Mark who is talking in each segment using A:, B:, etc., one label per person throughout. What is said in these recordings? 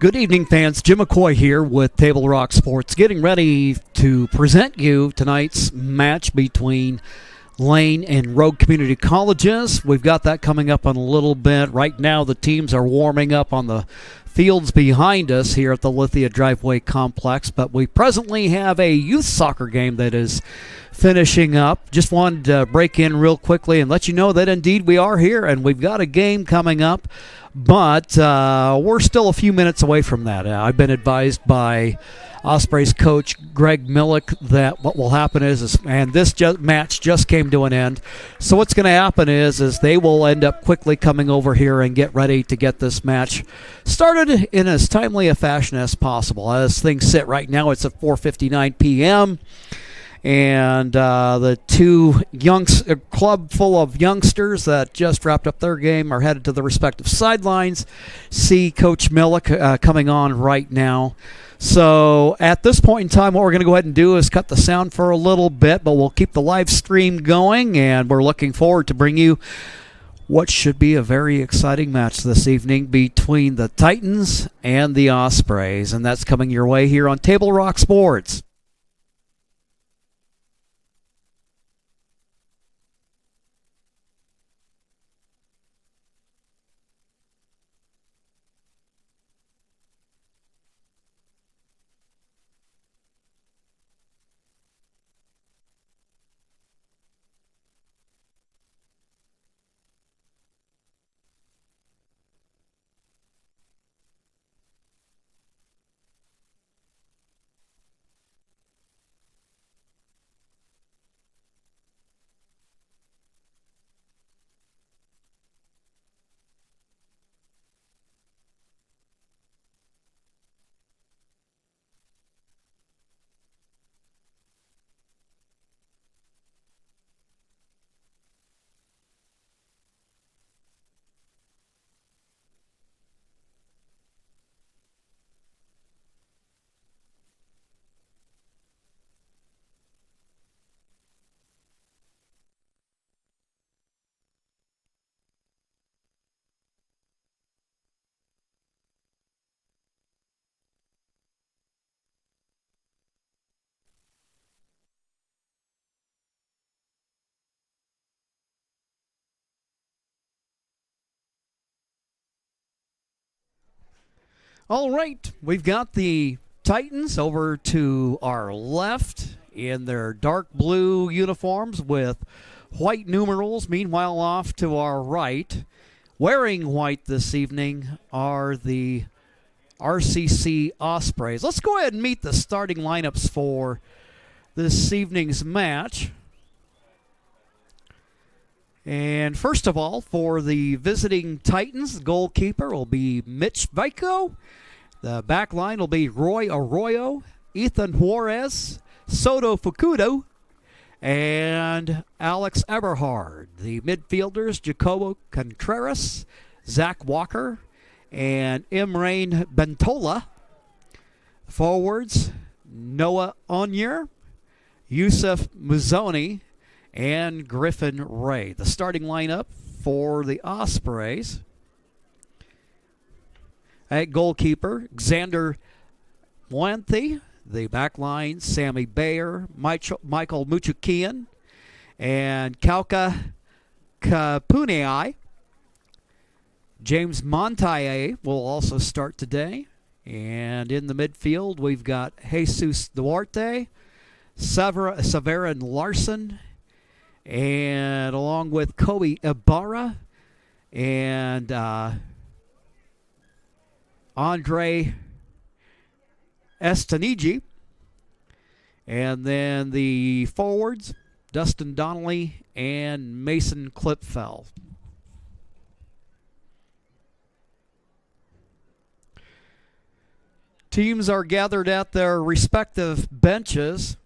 A: Good evening, fans. Jim McCoy here with Table Rock Sports, getting ready to present you tonight's match between Lane and Rogue Community Colleges. We've got that coming up in a little bit. Right now, the teams are warming up on the fields behind us here at the Lithia Driveway Complex, but we presently have a youth soccer game that is finishing up. Just wanted to break in real quickly and let you know that indeed we are here and we've got a game coming up, but we're still a few minutes away from that. I've been advised by Ospreys coach Greg Millick that what will happen is and this match just came to an end, so what's going to happen is they will end up quickly coming over here and get ready to get this match started in as timely a fashion as possible. As things sit right now, it's at 4:59 p.m. And the two club full of youngsters that just wrapped up their game are headed to the respective sidelines. See Coach Millick coming on right now. So at this point in time, what we're going to go ahead and do is cut the sound for a little bit, but we'll keep the live stream going, and we're looking forward to bring you what should be a very exciting match this evening between the Titans and the Ospreys, and that's coming your way here on Table Rock Sports. All right, we've got the Titans over to our left in their dark blue uniforms with white numerals. Meanwhile, off to our right, wearing white this evening, are the RCC Ospreys. Let's go ahead and meet the starting lineups for this evening's match. And first of all, for the visiting Titans, the goalkeeper will be Mitch Vico. The back line will be Roy Arroyo, Ethan Juarez, Soto Fukudo, and Alex Eberhard. The midfielders, Jacobo Contreras, Zach Walker, and Imrain Bentola. Forwards, Noah Onier, Yusuf Muzzoni, and Griffin Ray. The starting lineup for the Ospreys. At goalkeeper, Xander Moanthe. The back line, Sammy Bayer, Michael Muchukian, and Kauka Kapunei. James Montaye will also start today. And in the midfield, we've got Jesus Duarte, Severin Larson, and along with Kobe Ibarra and Andre Estanigi. And then the forwards, Dustin Donnelly and Mason Klipfeld. Teams are gathered at their respective benches.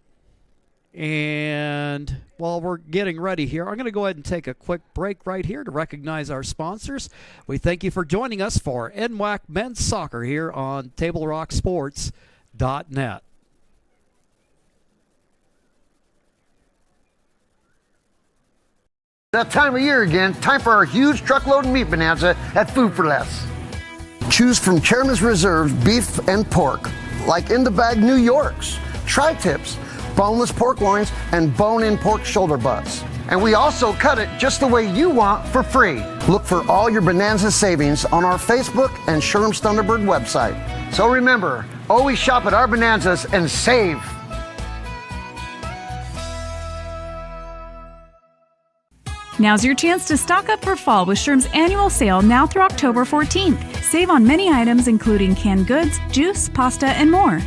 A: And while we're getting ready here, I'm going to go ahead and take a quick break right here to recognize our sponsors. We thank you for joining us for NWAC Men's Soccer here on TableRockSports.net.
B: That time of year again, time for our huge truckload meat bonanza at Food for Less. Choose from Chairman's Reserve beef and pork, like in the bag New York's, tri-tips, boneless pork loins, and bone-in pork shoulder butts. And we also cut it just the way you want for free. Look for all your Bonanza savings on our Facebook and Sherm's Thunderbird website. So remember, always shop at our Bonanzas and save.
C: Now's your chance to stock up for fall with Sherm's annual sale now through October 14th. Save on many items including canned goods, juice, pasta, and more.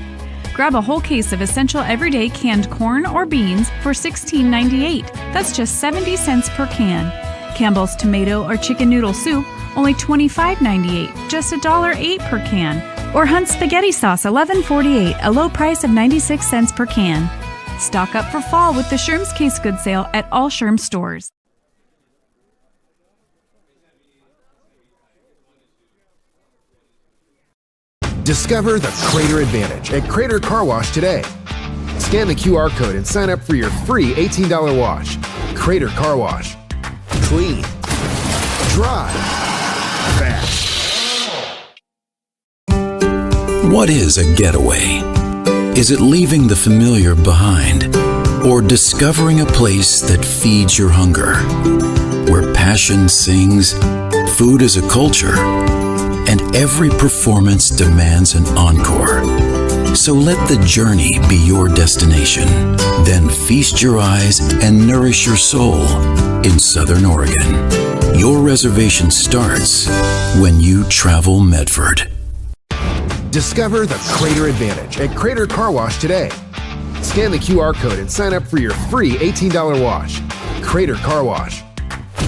C: Grab a whole case of essential everyday canned corn or beans for $16.98. That's just 70 cents per can. Campbell's tomato or chicken noodle soup, only $25.98, just $1.08 per can. Or Hunt's spaghetti sauce, $11.48, a low price of 96 cents per can. Stock up for fall with the Sherm's Case Goods sale at all Sherm's stores.
D: Discover the Crater Advantage at Crater Car Wash today. Scan the QR code and sign up for your free $18 wash. Crater Car Wash. Clean. Dry. Fast.
E: What is a getaway? Is it leaving the familiar behind? Or discovering a place that feeds your hunger? Where passion sings, food is a culture, and every performance demands an encore. So let the journey be your destination. Then feast your eyes and nourish your soul in Southern Oregon. Your reservation starts when you travel Medford.
D: Discover the Crater Advantage at Crater Car Wash today. Scan the QR code and sign up for your free $18 wash. Crater Car Wash.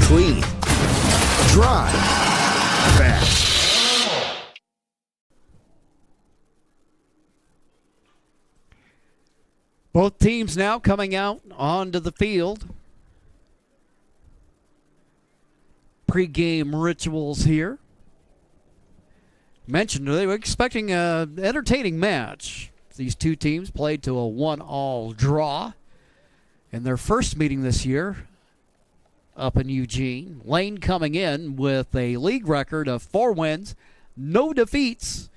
D: Clean. Dry. Fast.
A: Both teams now coming out onto the field. Pre-game rituals here. Mentioned they were expecting an entertaining match. These two teams played to a 1-all draw in their first meeting this year up in Eugene. Lane coming in with a league record of 4 wins, no defeats,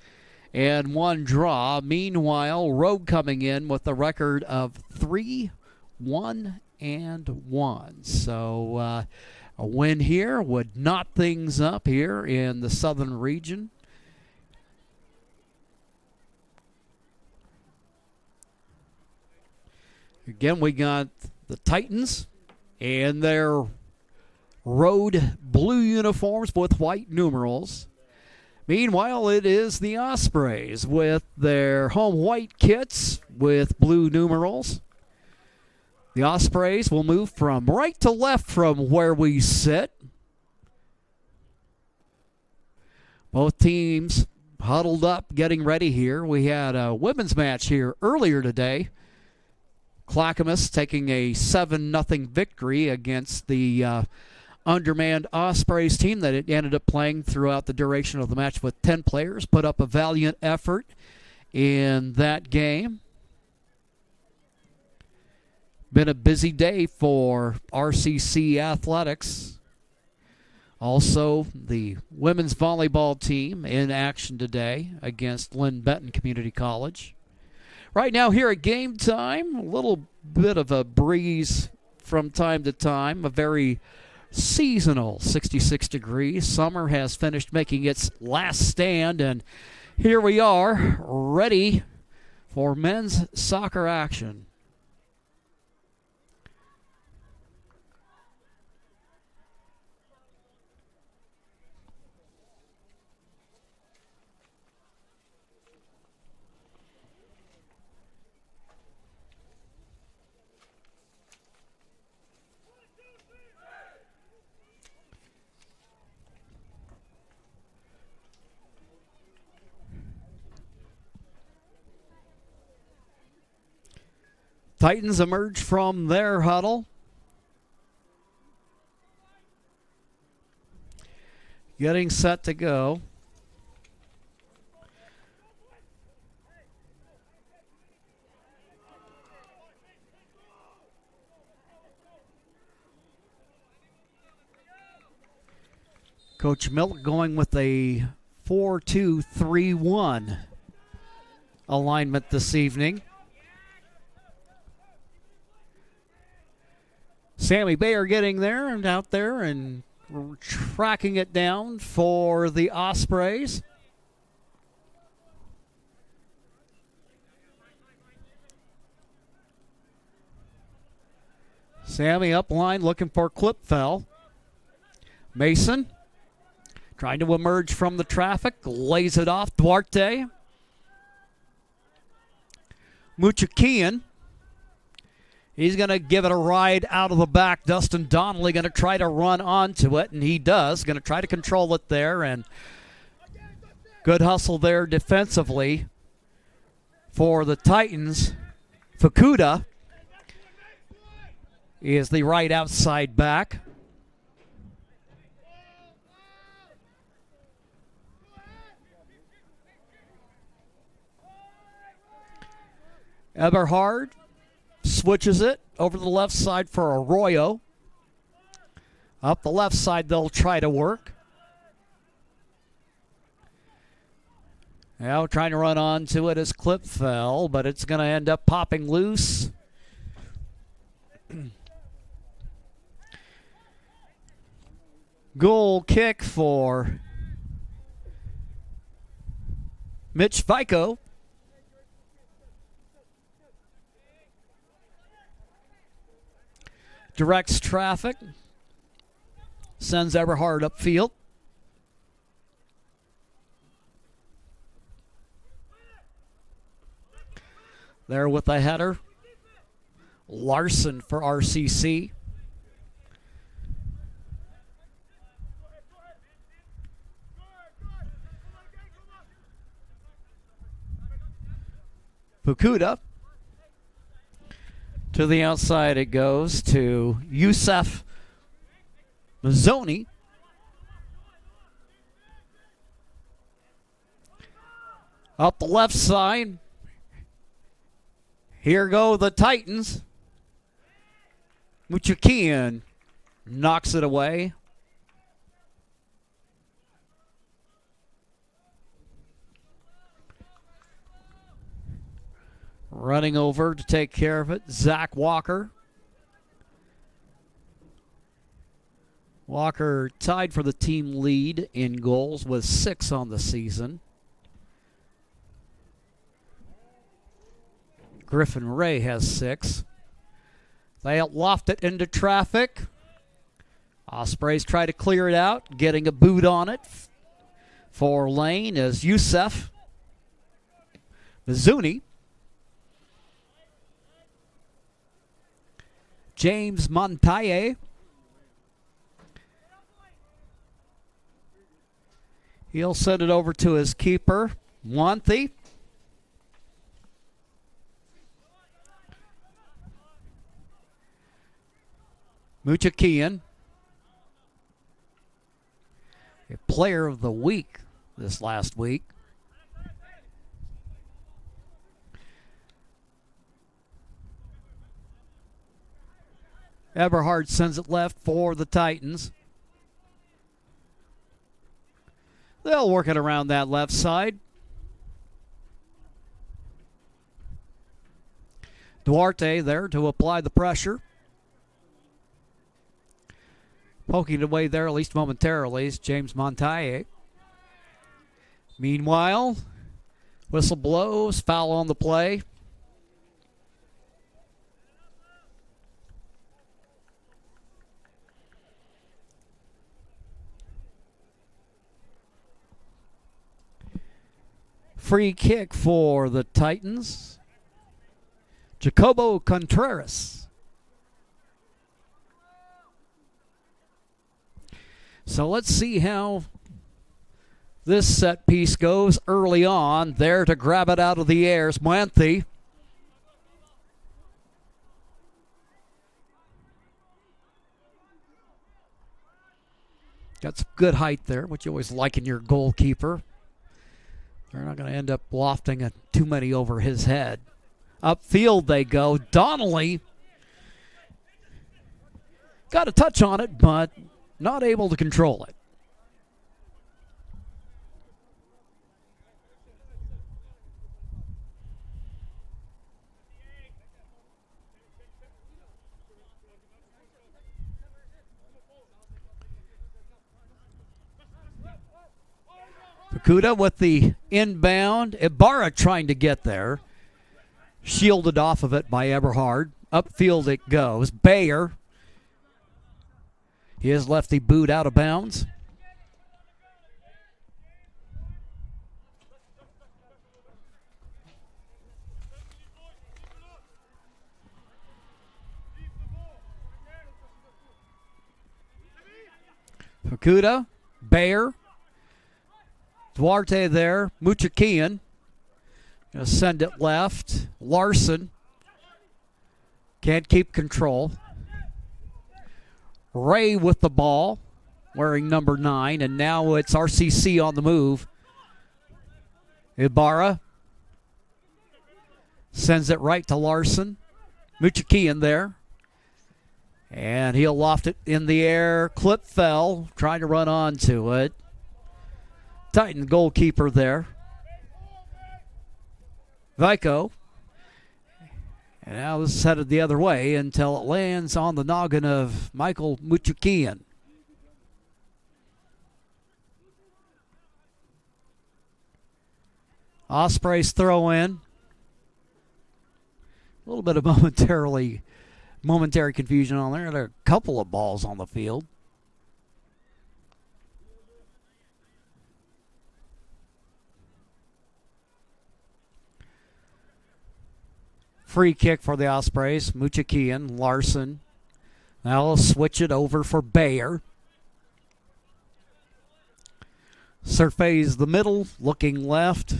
A: and 1 draw. Meanwhile, Rogue coming in with a record of 3-1-1. So a win here would knot things up here in the southern region. Again, we got the Titans and their road blue uniforms with white numerals. Meanwhile, it is the Ospreys with their home white kits with blue numerals. The Ospreys will move from right to left from where we sit. Both teams huddled up, getting ready here. We had a women's match here earlier today. Clackamas taking a 7-0 victory against the undermanned Ospreys team that it ended up playing throughout the duration of the match with 10 players. Put up a valiant effort in that game. Been a busy day for RCC athletics. Also, the women's volleyball team in action today against Lynn Benton Community College. Right now here at game time, a little bit of a breeze from time to time, a very seasonal 66 degrees. Summer has finished making its last stand, and here we are ready for men's soccer action. Titans emerge from their huddle. Getting set to go. Coach Milk going with a 4-2-3-1 alignment this evening. Sammy Bayer getting there and out there and tracking it down for the Ospreys. Sammy up line looking for Clipfell. Mason trying to emerge from the traffic, lays it off. Duarte. Muchakian. He's going to give it a ride out of the back. Dustin Donnelly going to try to run onto it, and he does. Going to try to control it there, and good hustle there defensively for the Titans. Fukuda is the right outside back. Eberhard switches it over the left side for Arroyo. Up the left side, they'll try to work. Now trying to run onto it as Clipfell, but it's going to end up popping loose. Goal kick for Mitch Vico. Directs traffic. Sends Eberhard upfield. There with the header. Larson for RCC. Fukuda. To the outside it goes to Youssef Mazzoni. Up the left side. Here go the Titans. Muchakian knocks it away. Running over to take care of it, Zach Walker. Walker tied for the team lead in goals with 6 on the season. Griffin Ray has 6. They loft it into traffic. Ospreys try to clear it out, getting a boot on it for Lane as Youssef Mizuni. James Montaye. He'll send it over to his keeper, Wanthi. Muchakian, a player of the week this last week. Eberhard sends it left for the Titans. They'll work it around that left side. Duarte there to apply the pressure. Poking it away there, at least momentarily, is James Montaye. Meanwhile, whistle blows, foul on the play. Free kick for the Titans. Jacobo Contreras. So let's see how this set piece goes early on. There to grab it out of the air is Manthi. Got some good height there, which you always like in your goalkeeper. They're not going to end up lofting too many over his head. Upfield they go. Donnelly got a touch on it, but not able to control it. Fukuda with the inbound. Ibarra trying to get there. Shielded off of it by Eberhard. Upfield it goes. Bayer. His lefty boot out of bounds. Fukuda, Bayer, Duarte there, Muchakian. Gonna send it left. Larson can't keep control. Ray with the ball, wearing number 9, and now it's RCC on the move. Ibarra sends it right to Larson. Muchakian there. And he'll loft it in the air. Clip fell, trying to run onto it. Titan goalkeeper there. Vico. And now this is headed the other way until it lands on the noggin of Michael Muchakian. Osprey's throw in. A little bit of momentary confusion on there. There are a couple of balls on the field. Free kick for the Ospreys. Muchakian, Larson. Now they'll switch it over for Bayer. Surveys the middle, looking left.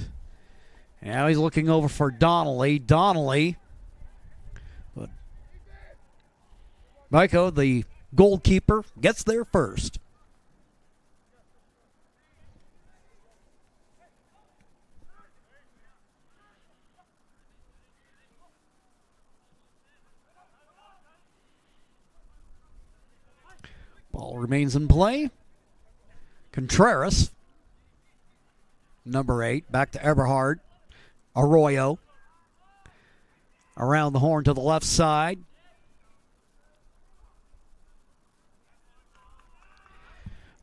A: Now he's looking over for Donnelly. Donnelly. But Michael, the goalkeeper, gets there first. Ball remains in play. Contreras, number 8, back to Eberhard. Arroyo. Around the horn to the left side.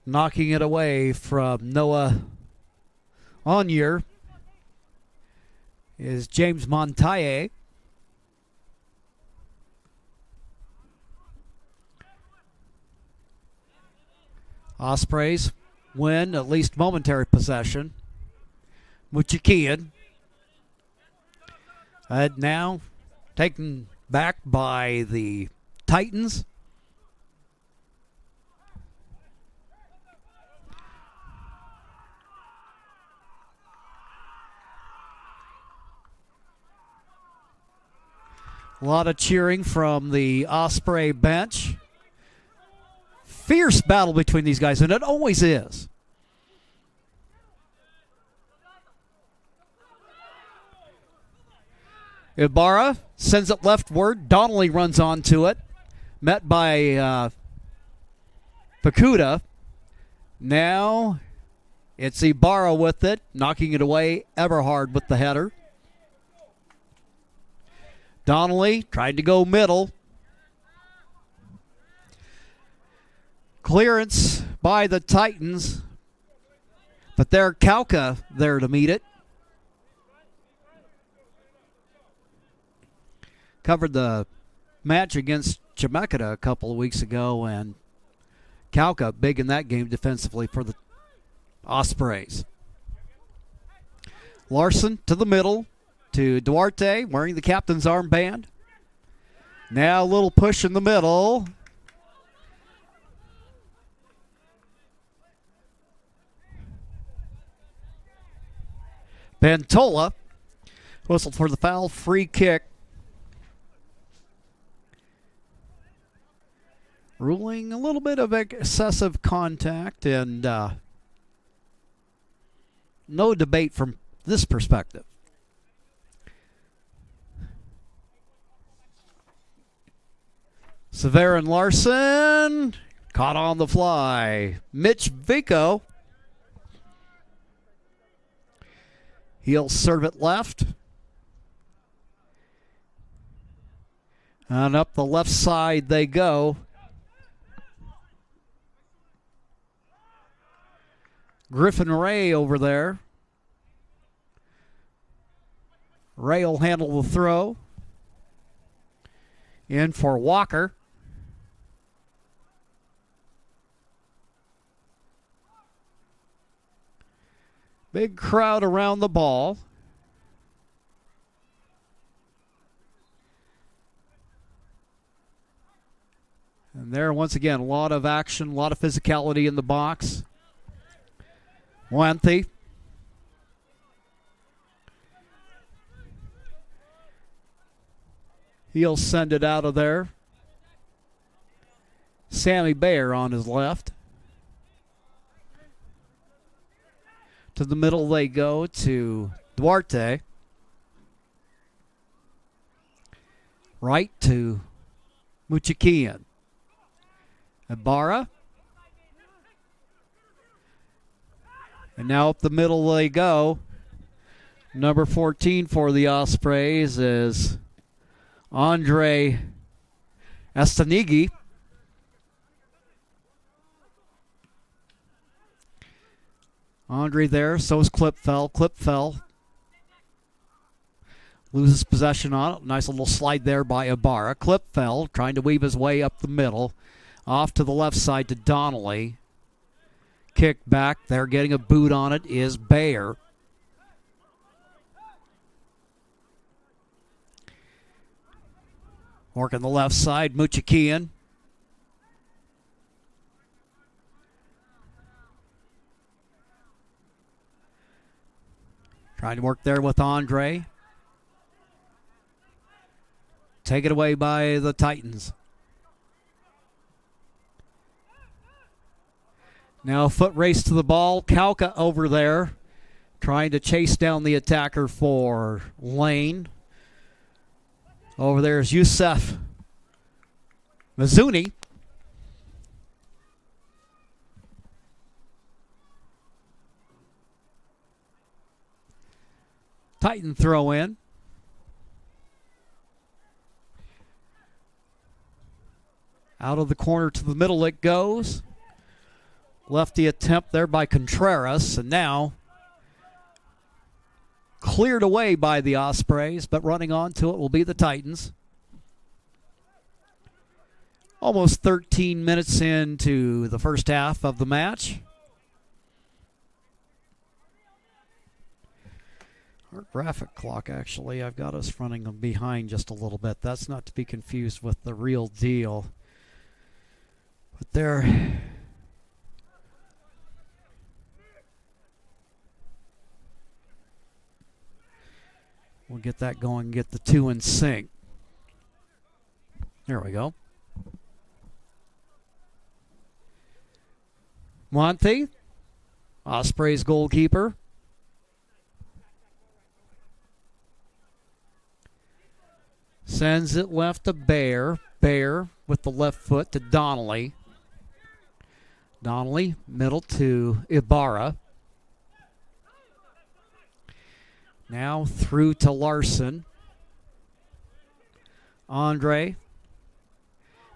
A: Knocking it away from Noah Onier is James Montaye. Ospreys win at least momentary possession. Muchakian. Now taken back by the Titans. A lot of cheering from the Osprey bench. Fierce battle between these guys, and it always is. Ibarra sends it leftward. Donnelly runs onto it. Met by Fukuda. Now it's Ibarra with it, knocking it away. Eberhard with the header. Donnelly tried to go middle. Clearance by the Titans. But there, Kauka there to meet it. Covered the match against Chemeketa a couple of weeks ago, and Kauka big in that game defensively for the Ospreys. Larson to the middle to Duarte, wearing the captain's armband. Now a little push in the middle. Bentola whistled for the foul, free kick. Ruling a little bit of excessive contact, and no debate from this perspective. Severin Larson caught on the fly. Mitch Vico. He'll serve it left. And up the left side they go. Griffin Ray over there. Ray will handle the throw. In for Walker. Big crowd around the ball. And there, once again, a lot of action, a lot of physicality in the box. Wanthy. He'll send it out of there. Sammy Bayer on his left. To the middle they go to Duarte. Right to Muchikian. Ibarra. And now up the middle they go. Number 14 for the Ospreys is Andre Estanigi. Andre there, so is Clipfell. Clipfell loses possession on it. Nice little slide there by Ibarra. Clipfell trying to weave his way up the middle. Off to the left side to Donnelly. Kick back. They're getting a boot on it is Bayer. Working the left side, Muchikian. Trying to work there with Andre. Take it away by the Titans. Now a foot race to the ball. Kauka over there trying to chase down the attacker for Lane. Over there is Youssef Mizuni. Titan throw in. Out of the corner to the middle it goes. Lefty attempt there by Contreras, and now cleared away by the Ospreys, but running onto it will be the Titans. Almost 13 minutes into the first half of the match. Our graphic clock, actually, I've got us running behind just a little bit. That's not to be confused with the real deal. But there... We'll get that going, get the two in sync. There we go. Monte, Osprey's goalkeeper. Sends it left to Bayer. Bayer with the left foot to Donnelly. Donnelly, middle to Ibarra. Now through to Larson. Andre.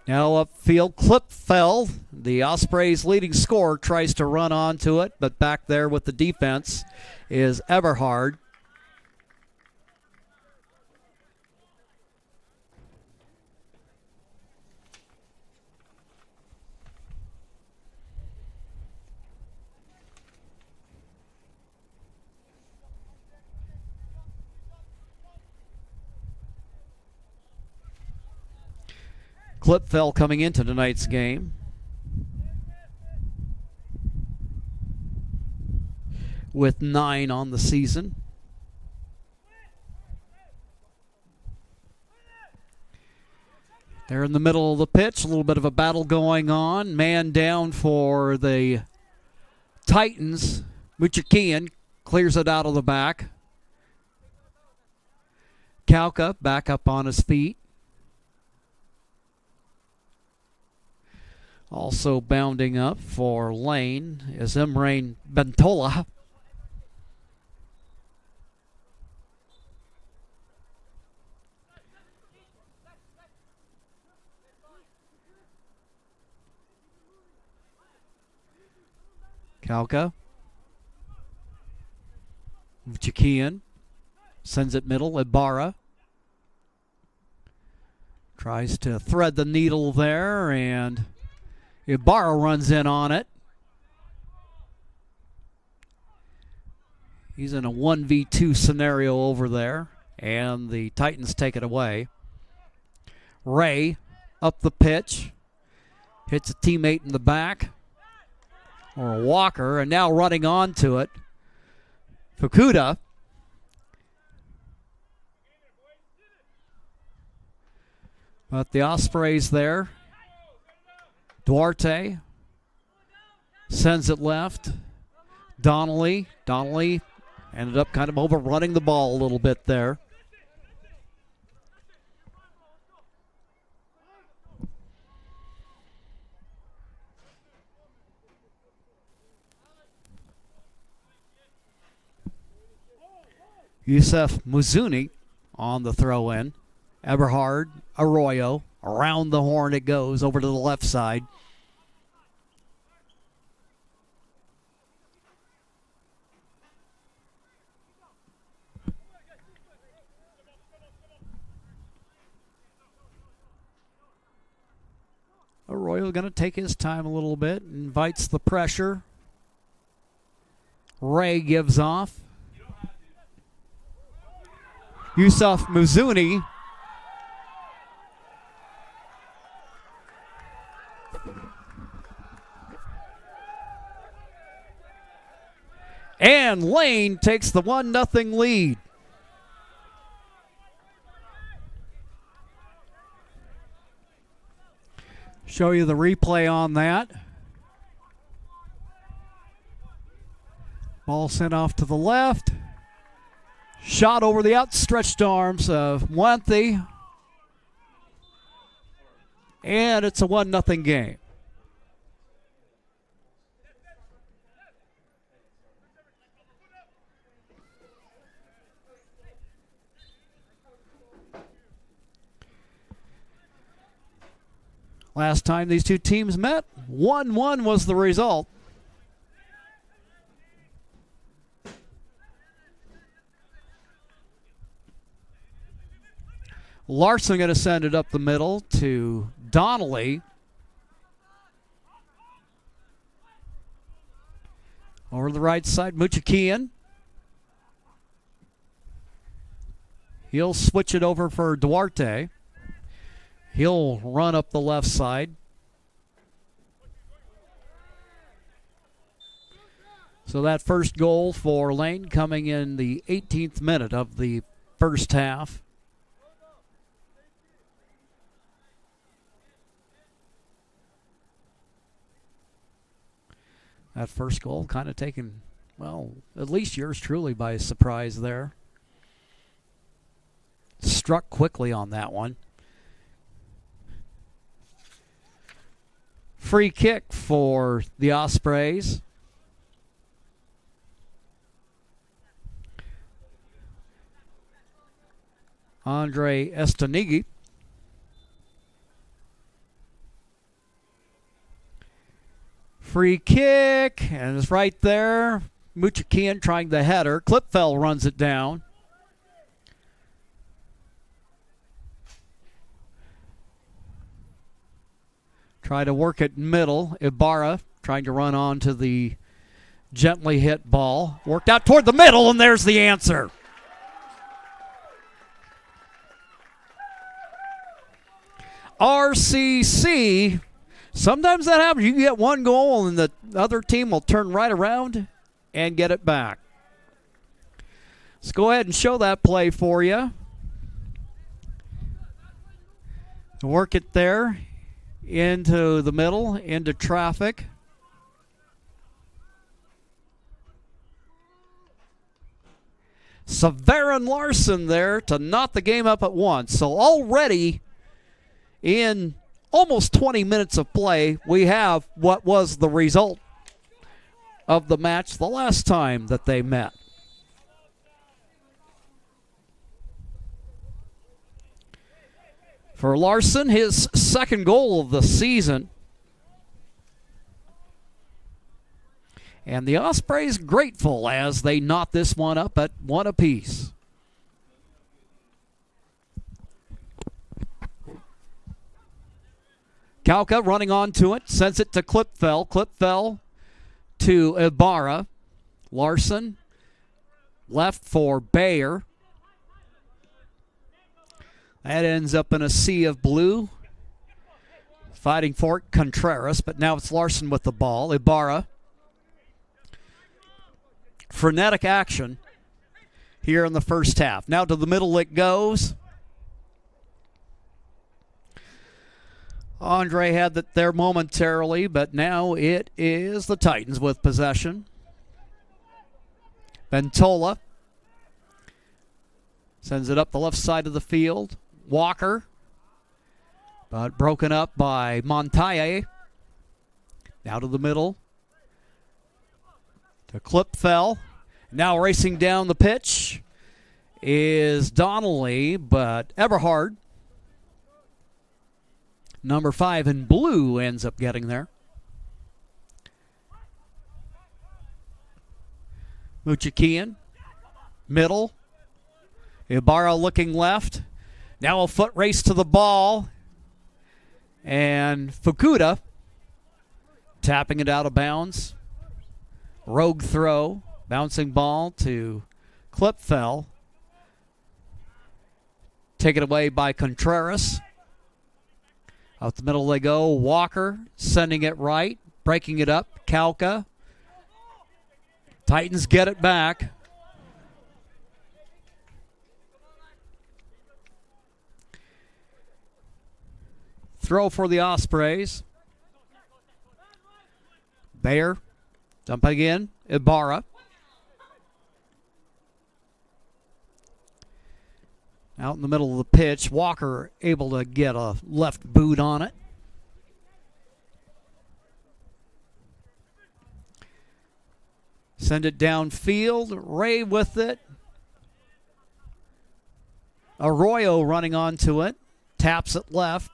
A: Now upfield, Clipfell. The Ospreys' leading scorer tries to run onto it, but back there with the defense is Eberhard. Clipfell coming into tonight's game. With 9 on the season. They're in the middle of the pitch. A little bit of a battle going on. Man down for the Titans. Muchikian clears it out of the back. Kauka back up on his feet. Also bounding up for Lane is Imrain Bentola. Kauka Jakian sends it middle. Ibarra tries to thread the needle there, and Ibarra runs in on it. He's in a 1v2 scenario over there, and the Titans take it away. Ray up the pitch, hits a teammate in the back, or Walker, and now running onto it, Fukuda. But the Ospreys there. Duarte sends it left. Donnelly ended up kind of overrunning the ball a little bit there. Yusef Muzuni on the throw-in. Eberhard, Arroyo, around the horn it goes, over to the left side. Arroyo going to take his time a little bit, invites the pressure. Ray gives off. Yusuf Muzuni and Lane takes the 1-0 lead. Show you the replay on that. Ball sent off to the left. Shot over the outstretched arms of Muenthi. And it's a 1-0 game. Last time these two teams met, 1-1 was the result. Larson going to send it up the middle to Donnelly. Over the right side, Muchakian. He'll switch it over for Duarte. He'll run up the left side. So that first goal for Lane coming in the 18th minute of the first half. That first goal kind of taken, well, at least yours truly by surprise there. Struck quickly on that one. Free kick for the Ospreys. Andre Estanigi. Free kick, and it's right there. Muchakian trying the header. Klipfel runs it down. Try to work it middle. Ibarra trying to run on to the gently hit ball. Worked out toward the middle, and there's the answer. RCC. Sometimes that happens. You can get one goal, and the other team will turn right around and get it back. Let's go ahead and show that play for you. Work it there. Into the middle, into traffic. Severin Larson there to knot the game up at once. So already in almost 20 minutes of play, we have what was the result of the match the last time that they met. For Larson, his second goal of the season. And the Ospreys grateful as they knot this one up at 1 apiece. Kauka running onto it, sends it to Clipfell. Clipfell to Ibarra. Larson left for Bayer. That ends up in a sea of blue. Fighting for it, Contreras, but now it's Larson with the ball. Ibarra. Frenetic action here in the first half. Now to the middle it goes. Andre had that there momentarily, but now it is the Titans with possession. Ventola sends it up the left side of the field. Walker, but broken up by Montaye. Now to the middle. To Clipfell. Now racing down the pitch is Donnelly, but Eberhard, number 5 in blue, ends up getting there. Muchakian, middle. Ibarra looking left. Now a foot race to the ball. And Fukuda tapping it out of bounds. Rogue throw. Bouncing ball to Clipfell. Taken away by Contreras. Out the middle they go. Walker sending it right. Breaking it up. Kauka. Titans get it back. Throw for the Ospreys. Bayer dumping in. Ibarra. Out in the middle of the pitch. Walker able to get a left boot on it. Send it downfield. Ray with it. Arroyo running onto it. Taps it left.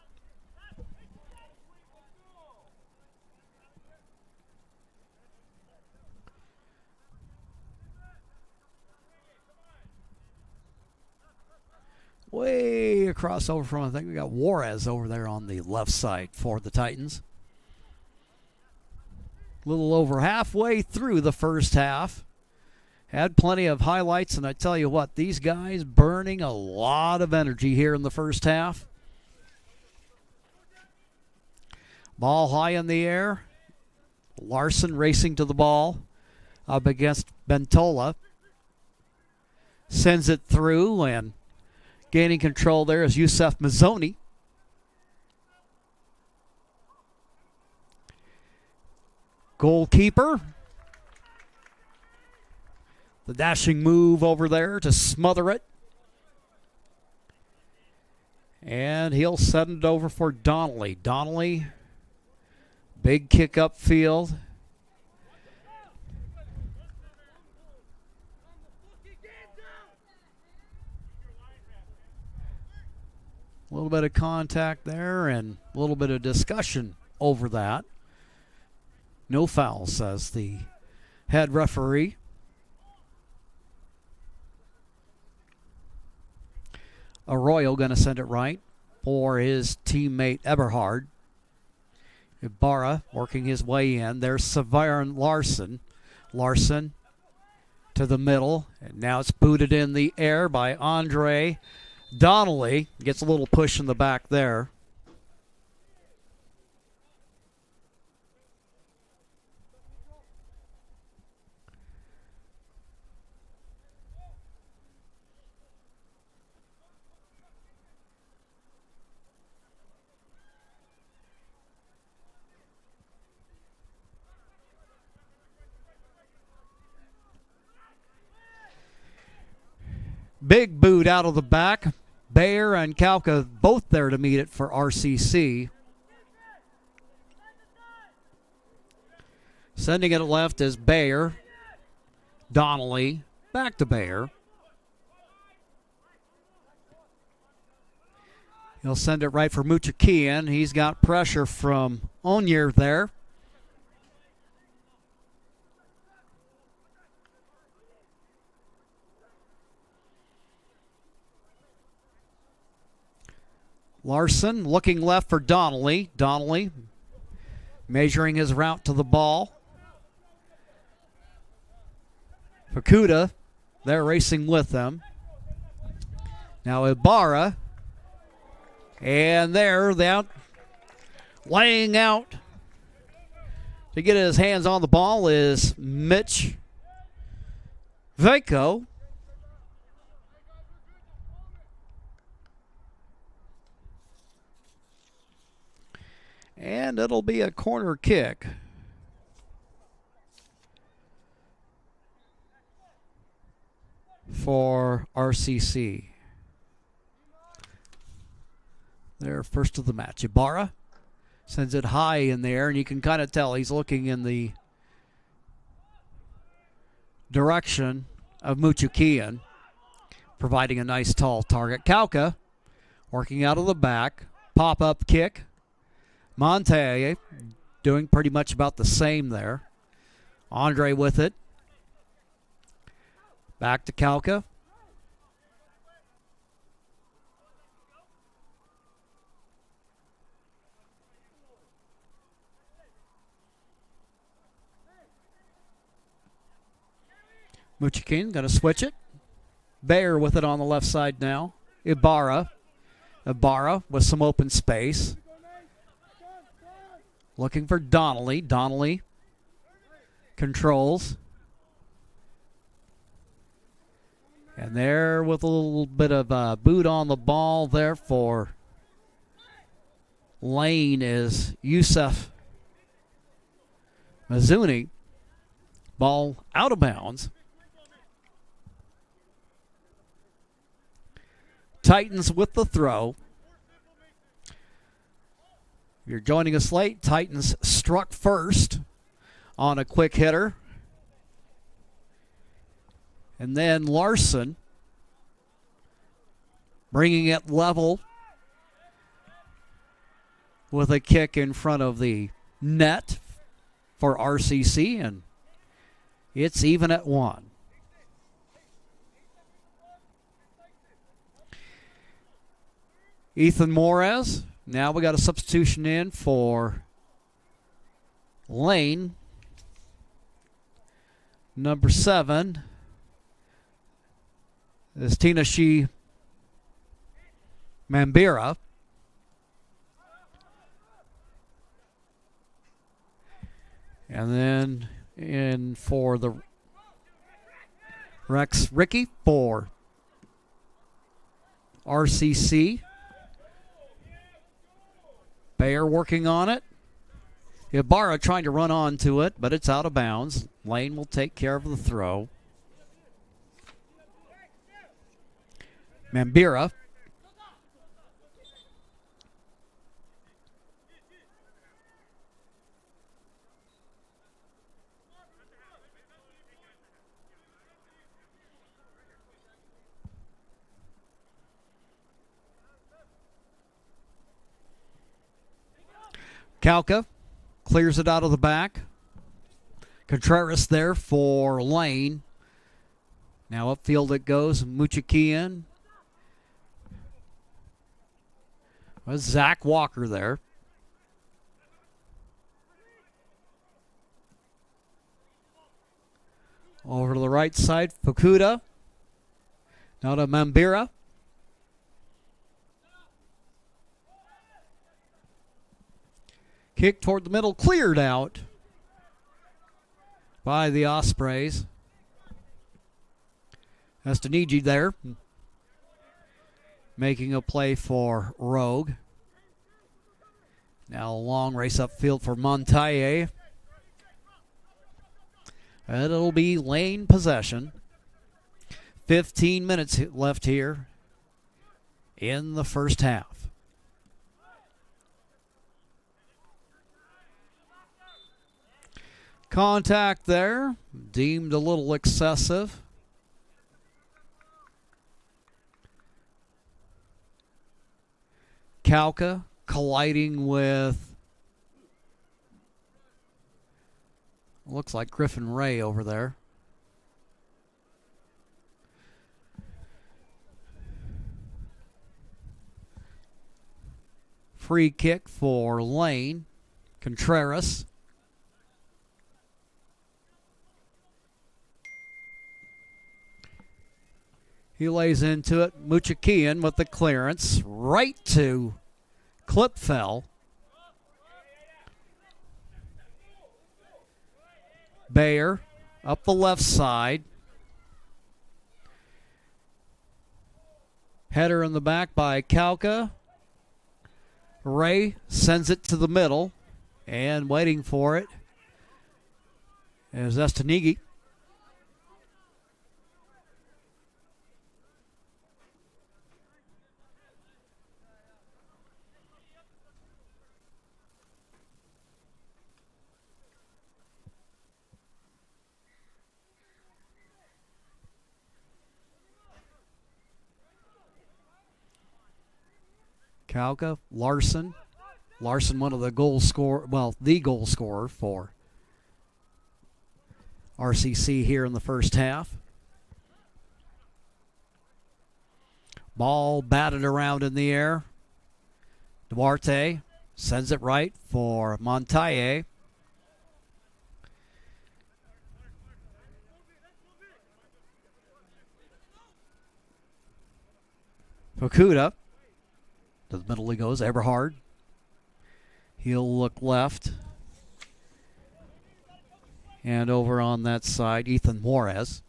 A: Way across over from, I think we got Juarez over there on the left side for the Titans. A little over halfway through the first half. Had plenty of highlights, and I tell you what, these guys burning a lot of energy here in the first half. Ball high in the air. Larson racing to the ball up against Ventola. Sends it through, and gaining control there is Youssef Mazzoni. Goalkeeper. The dashing move over there to smother it. And he'll send it over for Donnelly. Donnelly, big kick upfield. A little bit of contact there and a little bit of discussion over that. No foul, says the head referee. Arroyo going to send it right for his teammate Eberhard. Ibarra working his way in. There's Severin Larson. Larson to the middle. And now it's booted in the air by Andre. Donnelly gets a little push in the back there. Big boot out of the back. Bayer and Kauka both there to meet it for RCC. Sending it left is Bayer. Donnelly. Back to Bayer. He'll send it right for Muchakian. He's got pressure from Onier there. Larson looking left for Donnelly. Donnelly measuring his route to the ball. Fukuda, they're racing with them. Now Ibarra. And there, laying out to get his hands on the ball is Mitch Vaco. And it'll be a corner kick. For RCC. Their first of the match. Ibarra sends it high in there, and you can kind of tell he's looking in the direction of Muchukian, providing a nice tall target. Kauka working out of the back. Pop-up kick. Monte doing pretty much about the same there. Andre with it. Back to Kauka. Muchikin going to switch it. Bayer with it on the left side now. Ibarra with some open space. Looking for Donnelly. Donnelly controls. And there with a little bit of a boot on the ball there for Lane is Yusuf Mizuni. Ball out of bounds. Titans with the throw. If you're joining us late, Titans struck first on a quick hitter. And then Larson bringing it level with a kick in front of the net for RCC, and it's even at 1. Ethan Morez. Now we got a substitution in for Lane. Number 7 is Tinashi Mambira. And then in for the Rex Ricky for RCC. Bayer working on it. Ibarra trying to run onto it, but it's out of bounds. Lane will take care of the throw. Mambira. Kauka clears it out of the back. Contreras there for Lane. Now upfield it goes. Muchikian. With Zach Walker there. Over to the right side, Fukuda. Now to Mambira. Kick toward the middle, cleared out by the Ospreys. Estanigi there, making a play for Rogue. Now a long race upfield for Montaye. And it'll be Lane possession. 15 minutes left here in the first half. Contact there, deemed a little excessive. Kauka colliding with, looks like Griffin Ray over there. Free kick for Lane. Contreras. He lays into it. Muchakian with the clearance. Right to Clipfell. Bayer up the left side. Header in the back by Kauka. Ray sends it to the middle. And waiting for it is Estanigi. Kauka, Larson. Larson, one of the goal scorer, well, the goal scorer for RCC here in the first half. Ball batted around in the air. Duarte sends it right for Montaye. Fukuda. To the middle he goes, Eberhard. He'll look left. And over on that side, Ethan Juarez.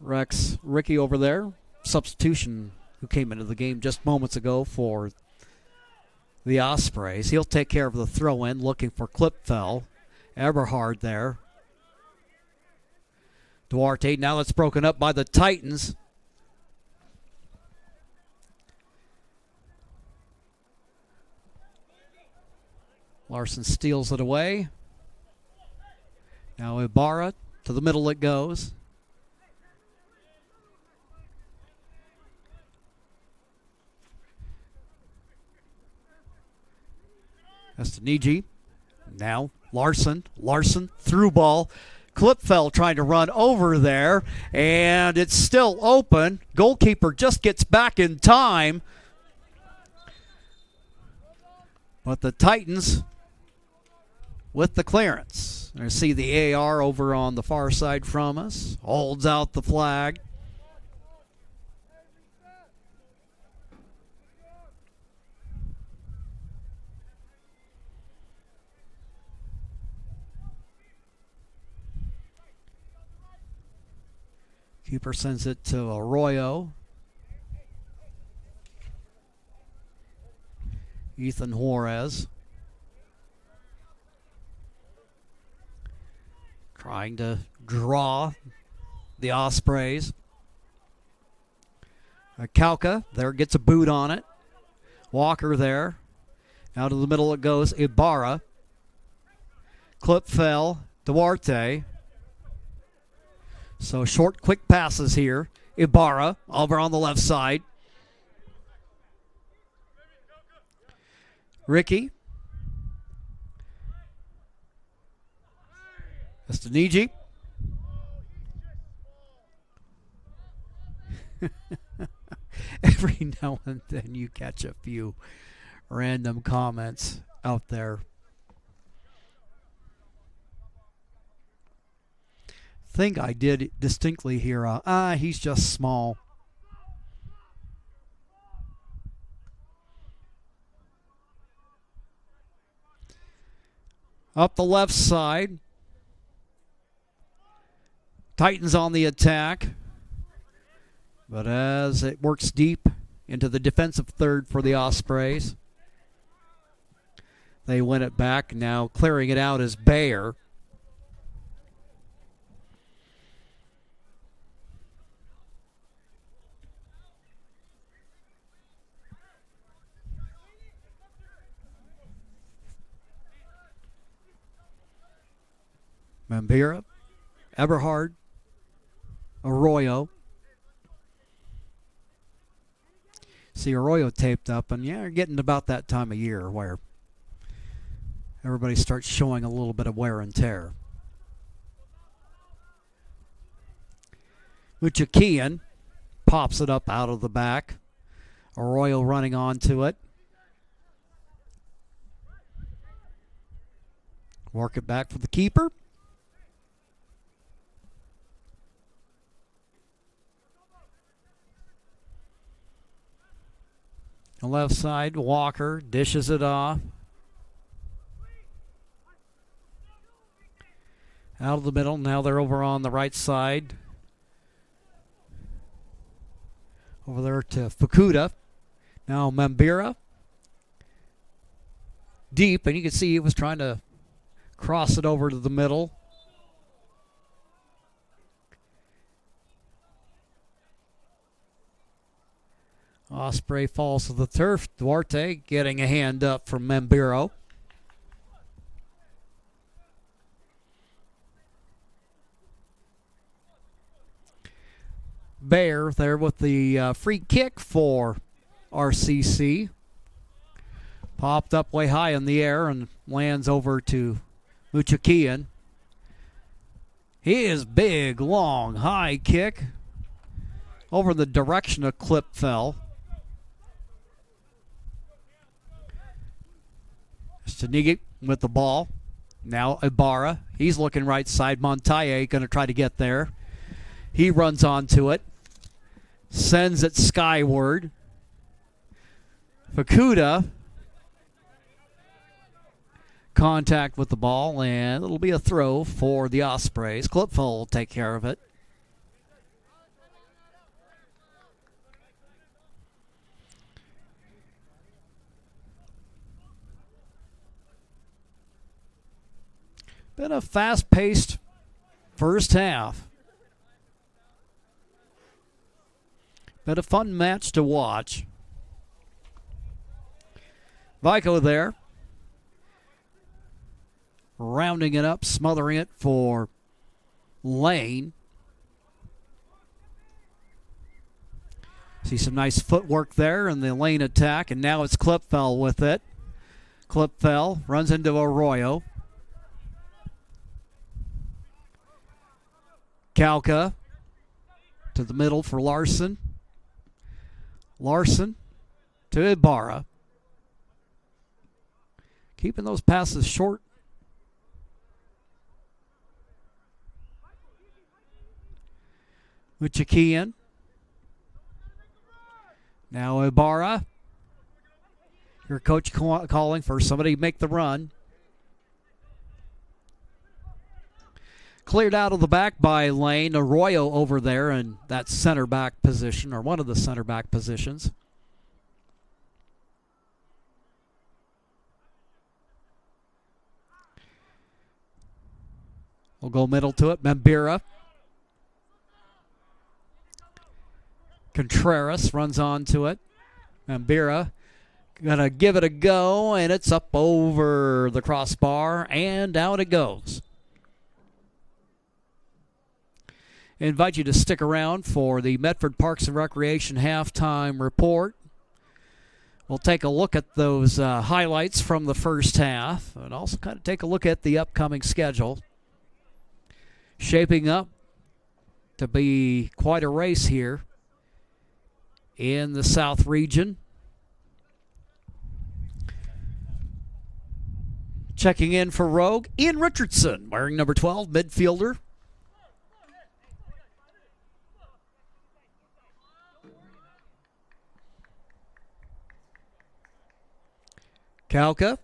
A: Ricky over there. Substitution who came into the game just moments ago for the Ospreys. He'll take care of the throw-in, looking for Clipfell. Eberhard there. Duarte, now it's broken up by the Titans. Larson steals it away. Now Ibarra, to the middle it goes. Estanigi. Now Larson through ball. Clipfell trying to run over there, and it's still open. Goalkeeper just gets back in time. But the Titans with the clearance. I see the AR over on the far side from us. Holds out the flag. Keeper sends it to Arroyo. Ethan Juarez. Trying to draw the Ospreys. Kauka there gets a boot on it. Walker there. Out of the middle it goes. Ibarra. Clipfell. Duarte. So short, quick passes here. Ibarra over on the left side. Ricky. Estanigi. Every now and then you catch a few random comments out there. Think I did distinctly hear he's just small. Up the left side. Titans on the attack. But as it works deep into the defensive third for the Ospreys, they win it back. Now clearing it out is Bayer. Mambira, Eberhard, Arroyo. See Arroyo taped up, and yeah, you're getting about that time of year where everybody starts showing a little bit of wear and tear. Muchakian pops it up out of the back. Arroyo running onto it. Work it back for the keeper. The left side, Walker dishes it off. Out of the middle, now they're over on the right side. Over there to Fukuda. Now Mambira. Deep, and you can see he was trying to cross it over to the middle. Osprey falls to the turf. Duarte getting a hand up from Mambiro. Bear there with the free kick for RCC. Popped up way high in the air and lands over to Muchakian. His big, long, high kick over the direction of Clip fell. Stanigi with the ball. Now Ibarra. He's looking right side. Montaye going to try to get there. He runs onto it. Sends it skyward. Fukuda. Contact with the ball, and it'll be a throw for the Ospreys. Clipfell will take care of it. Been a fast-paced first half. Been a fun match to watch. Vico there. Rounding it up, smothering it for Lane. See some nice footwork there in the Lane attack, and now it's Clipfell with it. Clipfell runs into Arroyo. Calca to the middle for Larson. Larson to Ibarra. Keeping those passes short. Muchakian. Now Ibarra. Your coach calling for somebody to make the run. Cleared out of the back by Lane. Arroyo over there in that center back position, or one of the center back positions. We'll go middle to it. Mambira. Contreras runs on to it. Mambira gonna give it a go, and it's up over the crossbar, and out it goes. I invite you to stick around for the Medford Parks and Recreation halftime report. We'll take a look at those highlights from the first half, and also kind of take a look at the upcoming schedule. Shaping up to be quite a race here in the South region. Checking in for Rogue, Ian Richardson, wearing number 12, midfielder. Calca.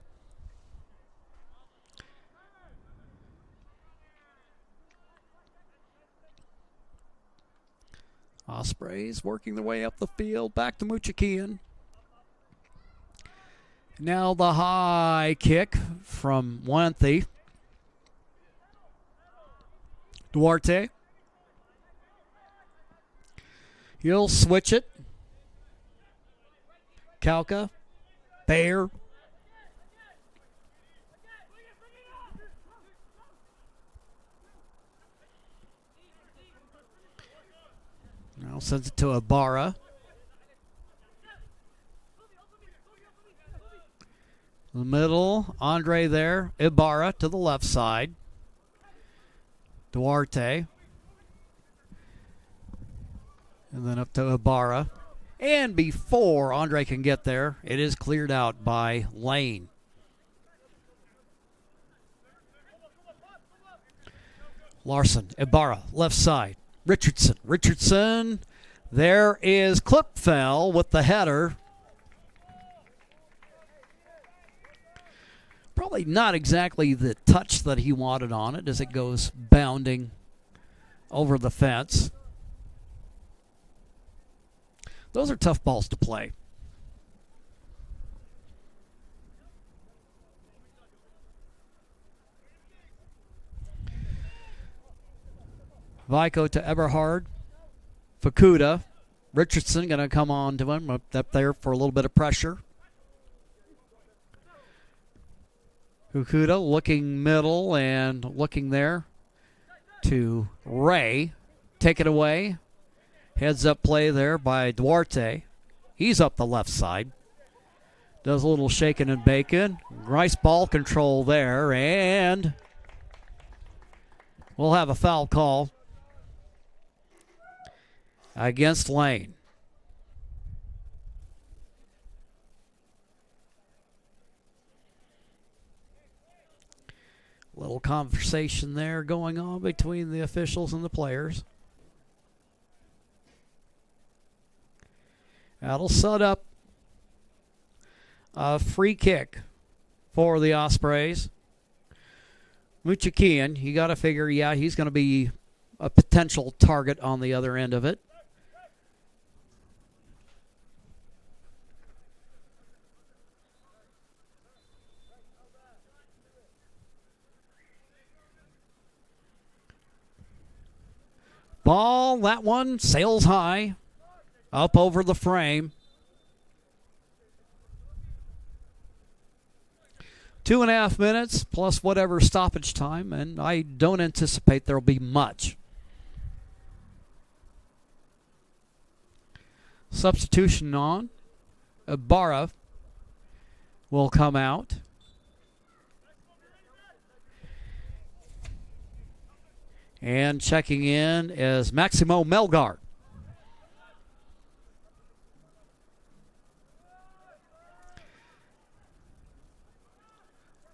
A: Ospreys working their way up the field. Back to Muchakian. Now the high kick from Wanthe. Duarte. He'll switch it. Calca. Bear. Now sends it to Ibarra. The middle, Andre there. Ibarra to the left side. Duarte. And then up to Ibarra. And before Andre can get there, it is cleared out by Lane. Larson, Ibarra, left side. Richardson. There is Clipfell with the header. Probably not exactly the touch that he wanted on it as it goes bounding over the fence. Those are tough balls to play. Vico to Eberhard. Fukuda. Richardson going to come on to him up there for a little bit of pressure. Fukuda looking middle and looking there to Ray. Take it away. Heads up play there by Duarte. He's up the left side. Does a little shaking and bacon. Nice ball control there, and we'll have a foul call against Lane. Little conversation there going on between the officials and the players. That'll set up a free kick for the Ospreys. Muchakian, you got to figure, yeah, he's going to be a potential target on the other end of it. Ball, that one sails high, up over the frame. 2.5 minutes plus whatever stoppage time, and I don't anticipate there'll be much. Substitution on. Ibarra will come out. And checking in is Maximo Melgar.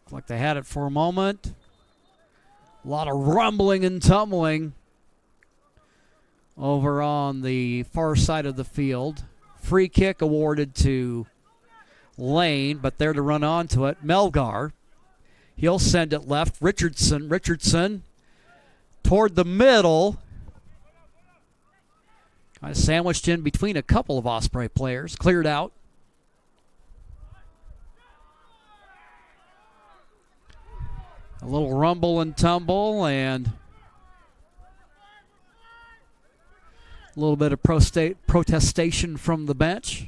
A: Looks like they had it for a moment. A lot of rumbling and tumbling over on the far side of the field. Free kick awarded to Lane, but there to run onto it, Melgar. He'll send it left. Richardson toward the middle. Kind of sandwiched in between a couple of Osprey players. Cleared out. A little rumble and tumble and a little bit of protestation from the bench.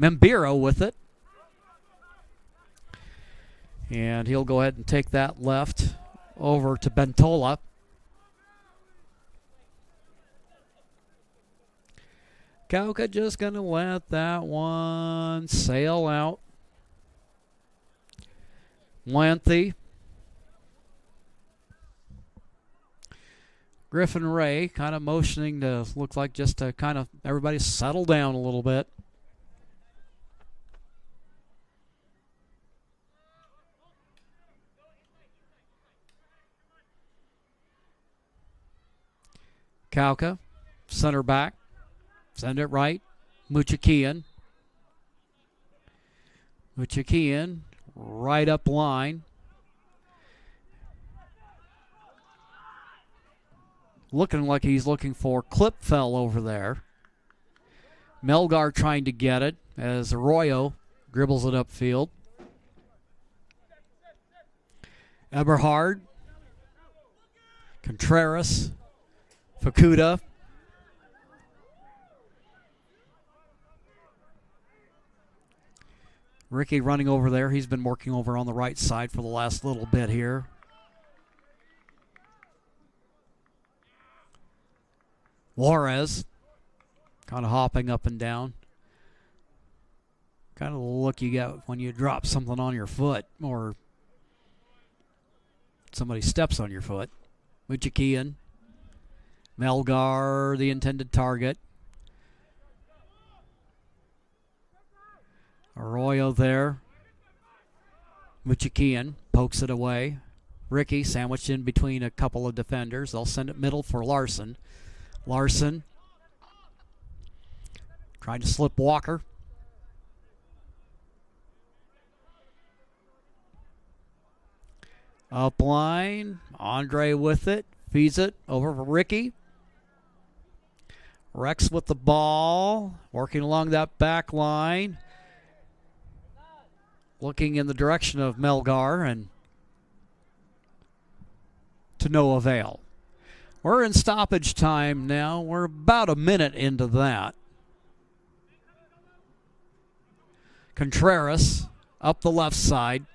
A: Membiro with it. And he'll go ahead and take that left over to Bentola. Kauka just going to let that one sail out. Lengthy. Griffin Ray kind of motioning to look like just to kind of everybody settle down a little bit. Kauka, center back. Send it right. Muchakian, right up line. Looking like he's looking for Clipfell over there. Melgar trying to get it as Arroyo dribbles it upfield. Eberhard. Contreras. Fukuda. Ricky running over there. He's been working over on the right side for the last little bit here. Juarez kind of hopping up and down. Kind of the look you get when you drop something on your foot or somebody steps on your foot. Muchikian. Melgar, the intended target. Arroyo there. Muchikian pokes it away. Ricky sandwiched in between a couple of defenders. They'll send it middle for Larson. Larson trying to slip Walker. Up line. Andre with it. Feeds it over for Ricky. Rex with the ball. Working along that back line. Looking in the direction of Melgar and to no avail. We're in stoppage time now. We're about a minute into that. Contreras up the left side.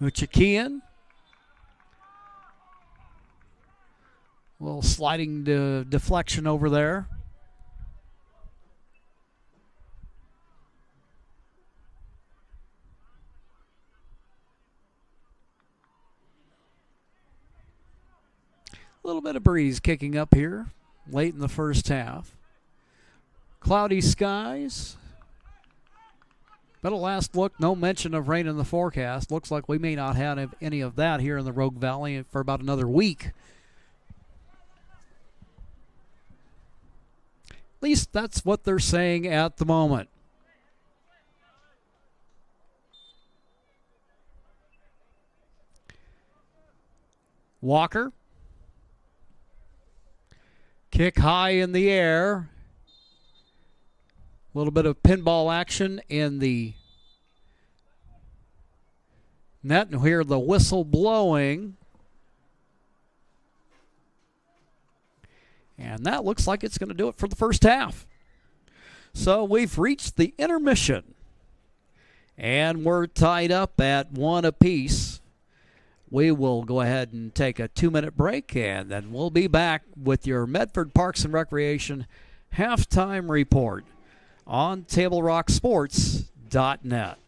A: Muchikian. A little sliding deflection over there. A little bit of breeze kicking up here late in the first half. Cloudy skies. But a last look, no mention of rain in the forecast. Looks like we may not have any of that here in the Rogue Valley for about another week. At least that's what they're saying at the moment. Walker. Kick high in the air. A little bit of pinball action in the net. And hear the whistle blowing. And that looks like it's going to do it for the first half. So we've reached the intermission. And we're tied up at 1 apiece. We will go ahead and take a 2-minute break, and then we'll be back with your Medford Parks and Recreation halftime report on TableRockSports.net.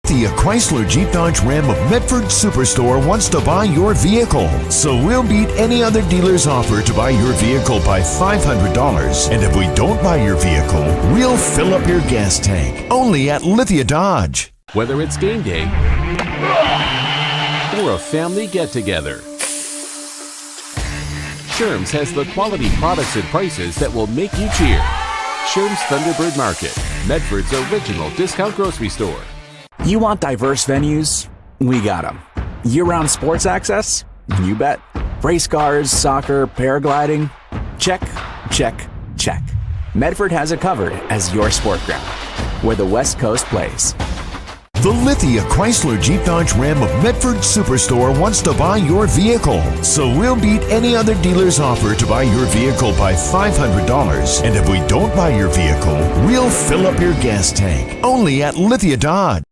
F: The Chrysler Jeep Dodge Ram of Medford Superstore wants to buy your vehicle. So we'll beat any other dealer's offer to buy your vehicle by $500. And if we don't buy your vehicle, we'll fill up your gas tank. Only at Lithia Dodge.
G: Whether it's game day or a family get-together, Sherm's has the quality products and prices that will make you cheer. Sherm's Thunderbird Market, Medford's original discount grocery store.
H: You want diverse venues? We got them. Year-round sports access? You bet. Race cars, soccer, paragliding? Check, check, check. Medford has it covered as your sport ground, where the West Coast plays.
F: The Lithia Chrysler Jeep Dodge Ram of Medford Superstore wants to buy your vehicle. So we'll beat any other dealer's offer to buy your vehicle by $500. And if we don't buy your vehicle, we'll fill up your gas tank. Only at Lithia Dodge.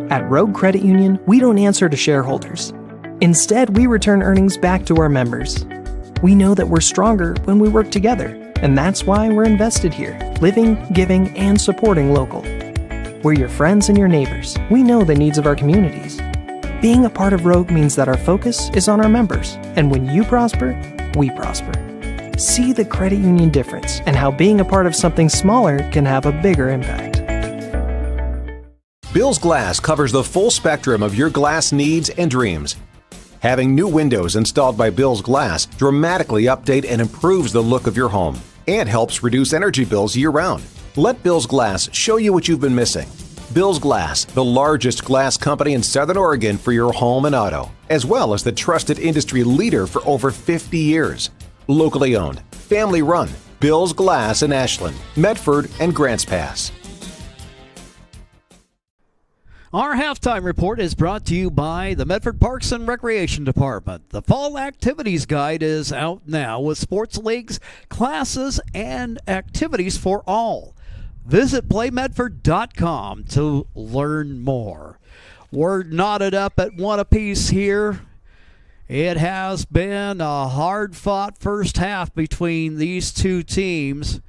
I: At Rogue Credit Union, we don't answer to shareholders. Instead, we return earnings back to our members. We know that we're stronger when we work together, and that's why we're invested here, living, giving, and supporting local. We're your friends and your neighbors. We know the needs of our communities. Being a part of Rogue means that our focus is on our members, and when you prosper, we prosper. See the credit union difference and how being a part of something smaller can have a bigger impact.
J: Bill's Glass covers the full spectrum of your glass needs and dreams. Having new windows installed by Bill's Glass dramatically update and improves the look of your home and helps reduce energy bills year-round. Let Bill's Glass show you what you've been missing. Bill's Glass, the largest glass company in Southern Oregon for your home and auto, as well as the trusted industry leader for over 50 years. Locally owned, family run, Bill's Glass in Ashland, Medford, and Grants Pass.
A: Our halftime report is brought to you by the Medford Parks and Recreation Department. The Fall Activities Guide is out now with sports leagues, classes, and activities for all. Visit playmedford.com to learn more. We're knotted up at one apiece here. It has been a hard-fought first half between these two teams.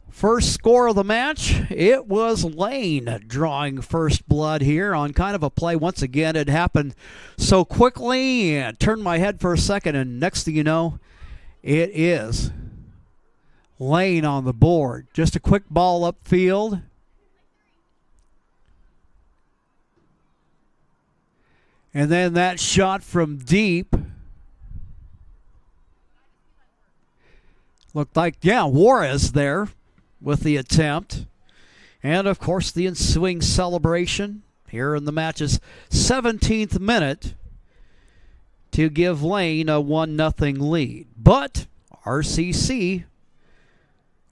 A: First score of the match, it was Lane drawing first blood here on kind of a play. Once again, it happened so quickly and turned my head for a second, and next thing you know, it is Lane on the board. Just a quick ball upfield. And then that shot from deep. Looked like, Juarez there with the attempt. And, of course, the ensuing celebration here in the match's 17th minute to give Lane a 1-0 lead. But RCC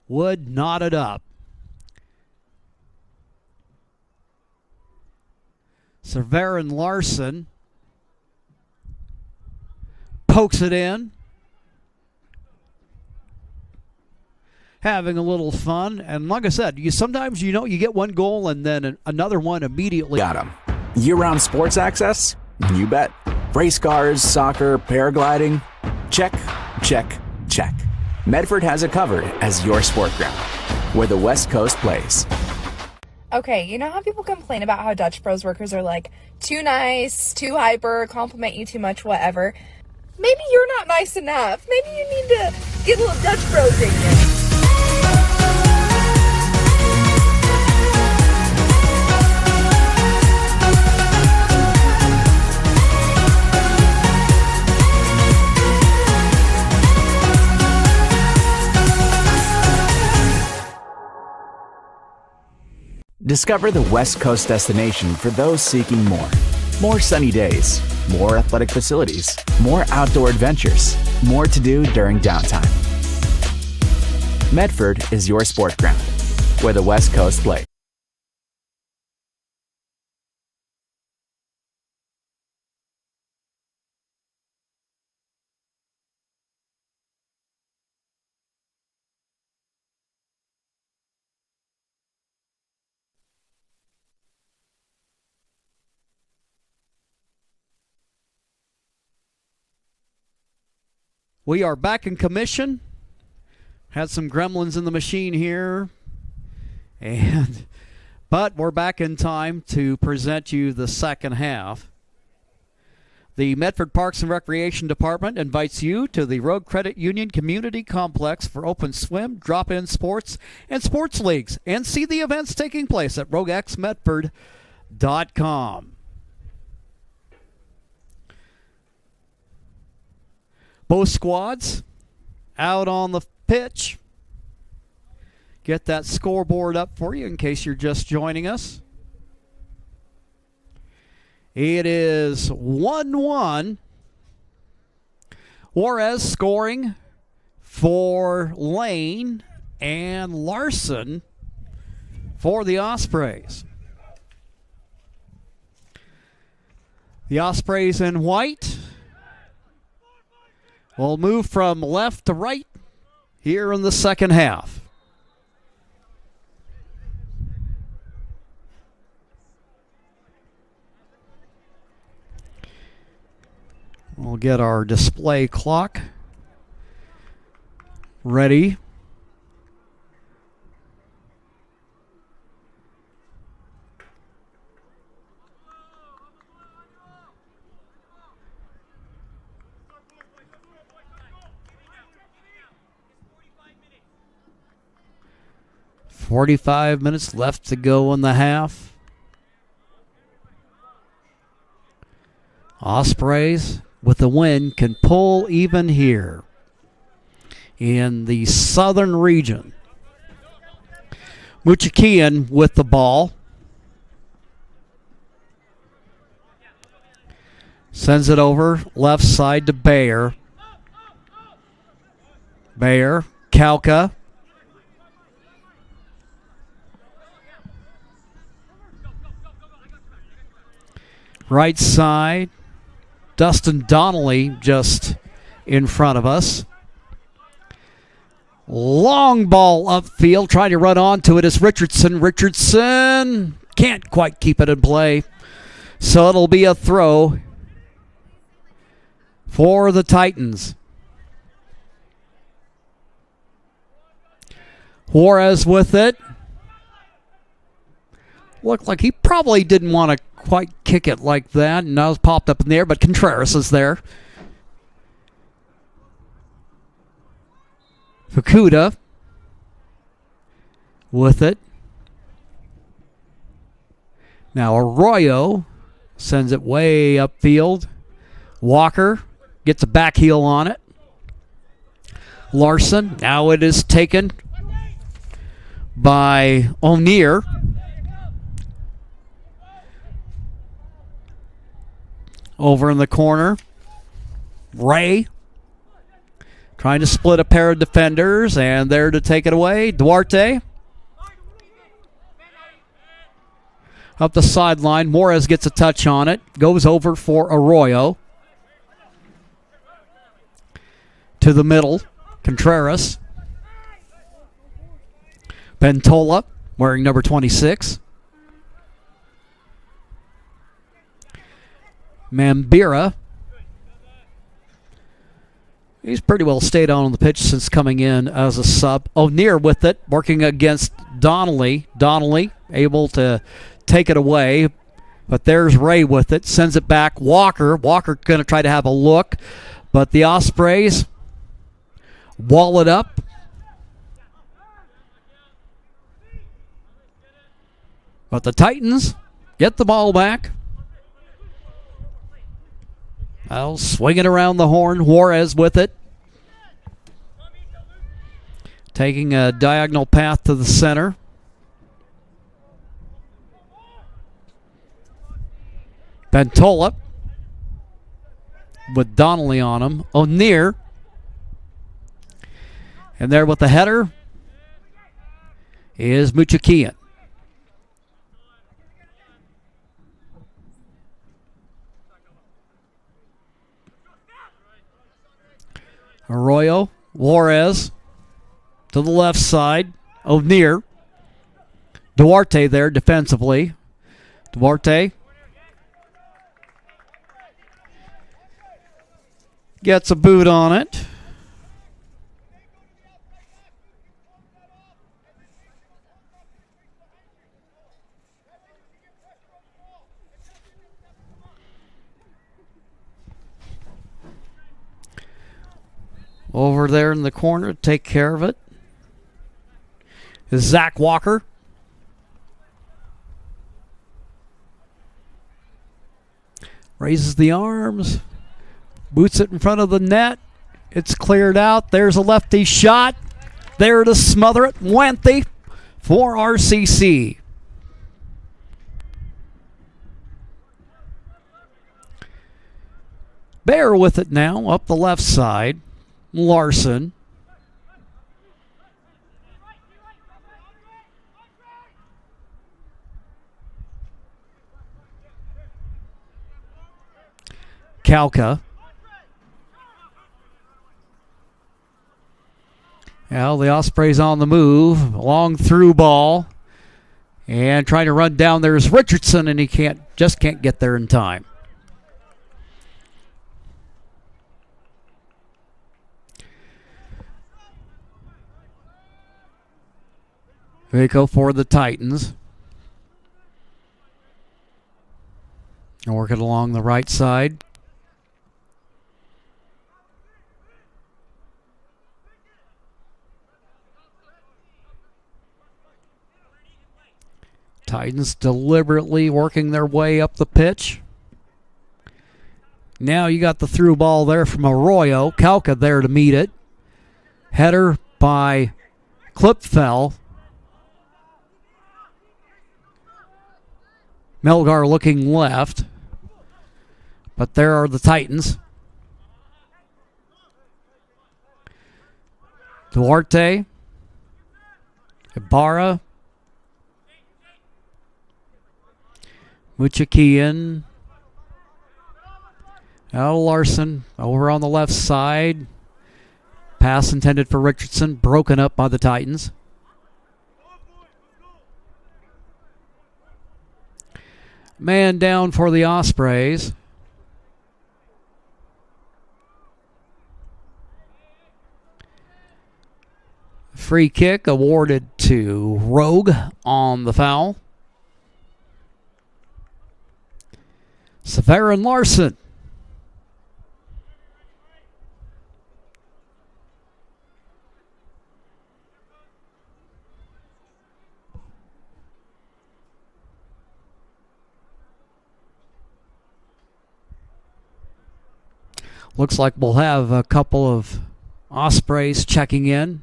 A: would knot it up. Severin Larson pokes it in. Having a little fun. And like I said, sometimes you get one goal and then another one immediately.
H: Got him. Year-round sports access? You bet. Race cars, soccer, paragliding? Check, check, check. Medford has it covered as your sport ground, where the West Coast plays.
K: Okay, you know how people complain about how Dutch Bros workers are like too nice, too hyper, compliment you too much, whatever? Maybe you're not nice enough. Maybe you need to get a little Dutch Bros in you.
H: Discover the West Coast destination for those seeking more. More sunny days, more athletic facilities, more outdoor adventures, more to do during downtime. Medford is your sport ground, where the West Coast plays.
A: We are back in commission. Had some gremlins in the machine here. But we're back in time to present you the second half. The Medford Parks and Recreation Department invites you to the Road Credit Union Community Complex for open swim, drop-in sports, and sports leagues. And see the events taking place at roguexmedford.com. Both squads out on the pitch. Get that scoreboard up for you in case you're just joining us. It is 1-1. Juarez scoring for Lane and Larson for the Ospreys. The Ospreys in white will move from left to right here in the second half. We'll get our display clock ready. .45 minutes left to go in the half. Ospreys with the win can pull even here in the southern region. Muchakian with the ball. Sends it over left side to Bayer. Bayer Kalka. Right side, Dustin Donnelly just in front of us. Long ball upfield, trying to run onto it is Richardson. Richardson can't quite keep it in play. So it'll be a throw for the Titans. Juarez with it. Looked like he probably didn't want to quite kick it like that. And now it's popped up in the air, but Contreras is there. Fukuda with it. Now Arroyo sends it way upfield. Walker gets a back heel on it. Larson, now it is taken by O'Neill. Over in the corner, Ray trying to split a pair of defenders, and there to take it away, Duarte. Up the sideline, Juarez gets a touch on it, goes over for Arroyo. To the middle, Contreras. Bentola, wearing number 26. Mambira. He's pretty well stayed on the pitch since coming in as a sub. O'Neill with it, working against Donnelly. Donnelly able to take it away, but there's Ray with it. Sends it back. Walker going to try to have a look, but the Ospreys wall it up. But the Titans get the ball back. I'll swing it around the horn. Juarez with it. Taking a diagonal path to the center. Bentola with Donnelly on him. O'Neill. And there with the header is Muchakian. Arroyo, Juarez to the left side. O'Neill. Duarte there defensively. Duarte gets a boot on it. Over there in the corner to take care of it is Zach Walker. Raises the arms. Boots it in front of the net. It's cleared out. There's a lefty shot. There to smother it. Wenthy for RCC. Bear with it now up the left side. Larson. Kalka. Well, the Ospreys on the move. Long through ball. And trying to run down. There's Richardson, and he just can't get there in time. Vico for the Titans. Working along the right side. Titans deliberately working their way up the pitch. Now you got the through ball there from Arroyo. Kalka there to meet it. Header by Klipfel. Melgar looking left. But there are the Titans. Duarte. Ibarra. Muchakian. Now Larson over on the left side. Pass intended for Richardson, broken up by the Titans. Man down for the Ospreys. Free kick awarded to Rogue on the foul. Severin Larson. Looks like we'll have a couple of Ospreys checking in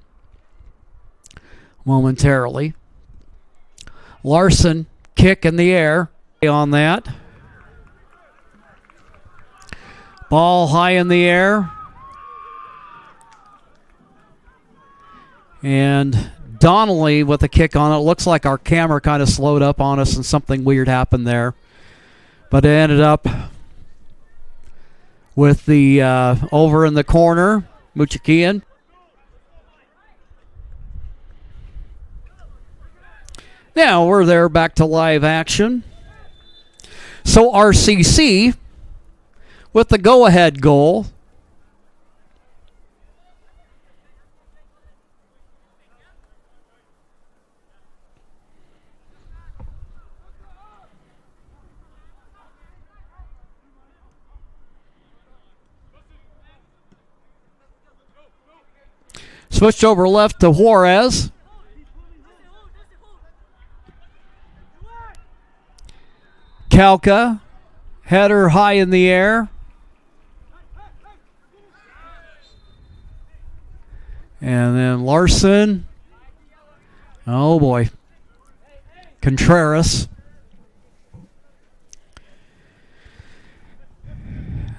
A: momentarily. Larson, kick in the air on that. Ball high in the air. And Donnelly with a kick on it. Looks like our camera kind of slowed up on us and something weird happened there. But it ended up with the over in the corner, Muchakian. Now we're there back to live action. So RCC with the go-ahead goal. Switched over left to Juarez. Kalka, header high in the air. And then Larson. Oh boy. Contreras.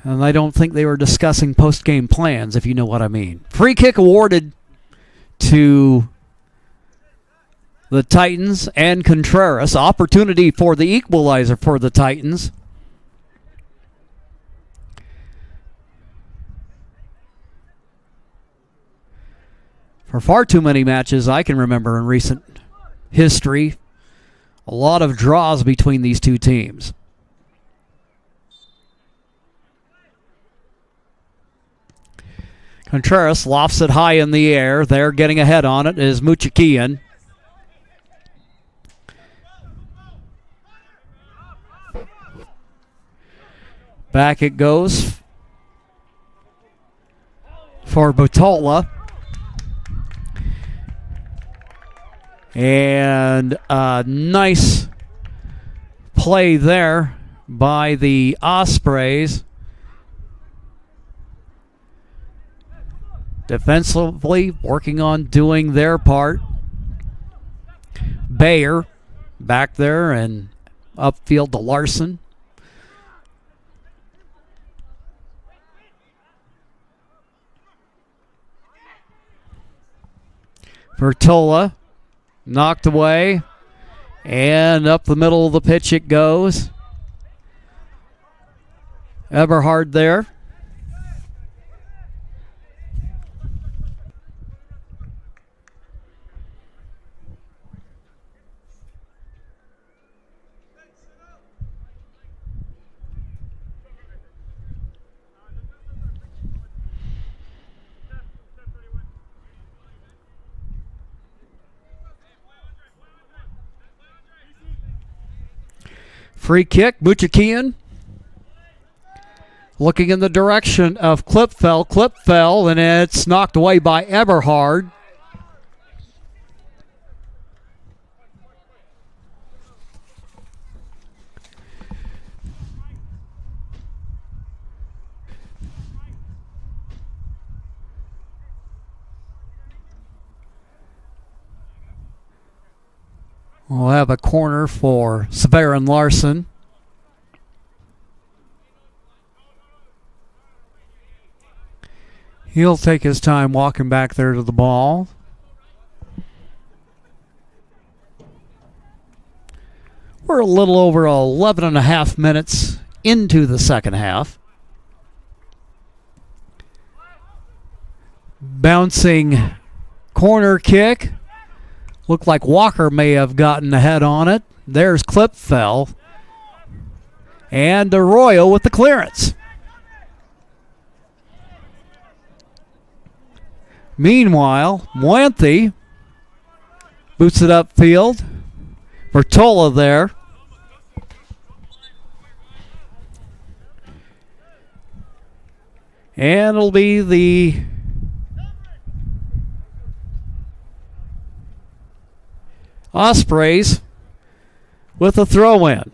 A: And I don't think they were discussing post-game plans, if you know what I mean. Free kick awarded to the Titans and Contreras. Opportunity for the equalizer for the Titans. For far too many matches I can remember in recent history, a lot of draws between these two teams. Contreras lofts it high in the air. There, getting ahead on it is Muchakian. Back it goes for Butola. And a nice play there by the Ospreys. Defensively, working on doing their part. Bayer back there and upfield to Larson. Vertola knocked away, and up the middle of the pitch it goes. Eberhard there. Free kick, Muchakian. Looking in the direction of Klipfel. Klipfel, and it's knocked away by Eberhard. We'll have a corner for Severin Larson. He'll take his time walking back there to the ball. We're a little over 11 and a half minutes into the second half. Bouncing corner kick. Looked like Walker may have gotten ahead on it. There's Clipfell. And Arroyo with the clearance. Meanwhile, Moanthe boots it upfield. Bertola there. And it'll be the Ospreys with a throw-in.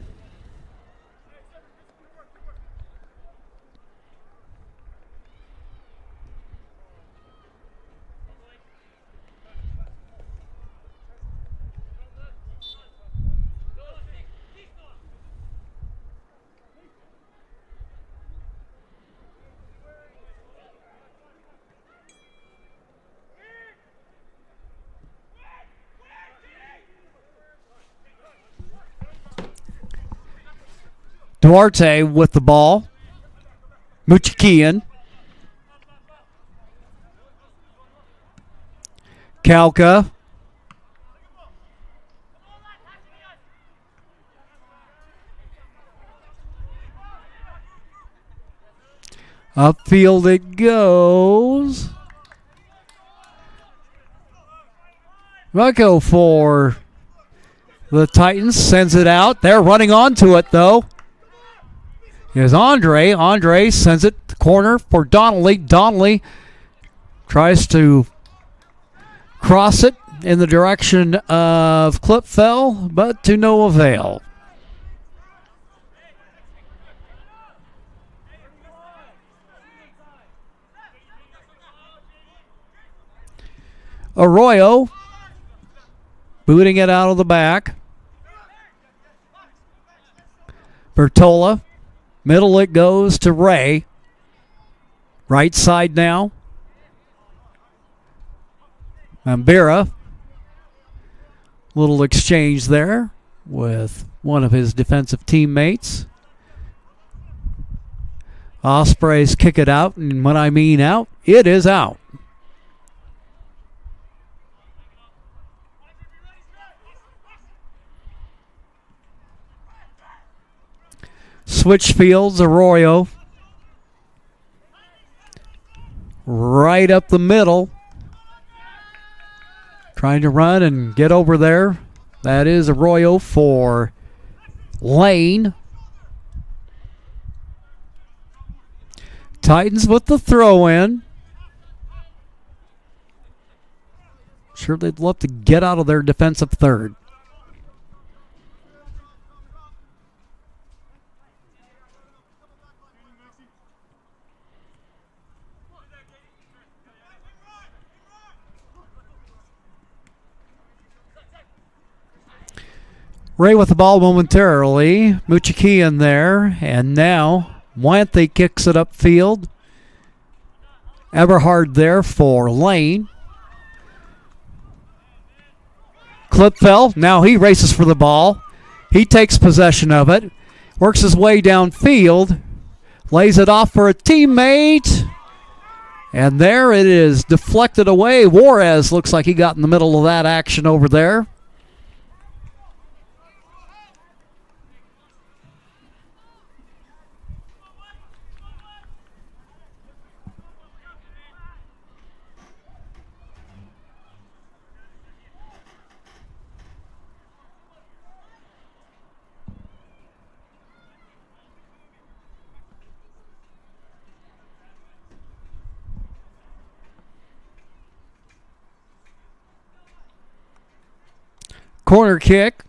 A: Duarte with the ball. Muchikian. Kalka. Upfield it goes. Rucko for the Titans sends it out. They're running onto it though. Here's Andre. Andre sends it to corner for Donnelly. Donnelly tries to cross it in the direction of Clipfell, but to no avail. Arroyo booting it out of the back. Bertola. Middle it goes to Ray. Right side now. Mambira. Little exchange there with one of his defensive teammates. Ospreys kick it out, and when I mean out, it is out. Switch fields, Arroyo. Right up the middle. Trying to run and get over there. That is Arroyo for Lane. Titans with the throw in. Sure, they'd love to get out of their defensive third. Ray with the ball momentarily. Muchikian there. And now Moanthe kicks it upfield. Everhard there for Lane. Clipfell. Now he races for the ball. He takes possession of it. Works his way downfield. Lays it off for a teammate. And there it is. Deflected away. Juarez looks like he got in the middle of that action over there. Corner kick.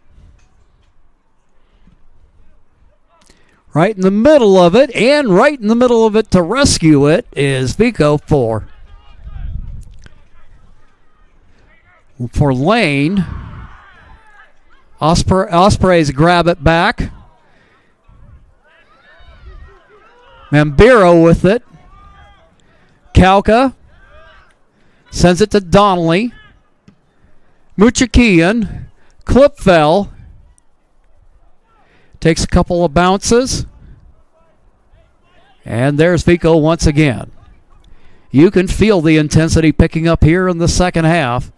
A: Right in the middle of it, and right in the middle of it to rescue it is Vico for Lane. Ospreys grab it back. Mambiro with it. Kalka Sends it to Donnelly. Muchakian. Clipfell. Takes a couple of bounces. And there's Vico once again. You can feel the intensity picking up here in the second half.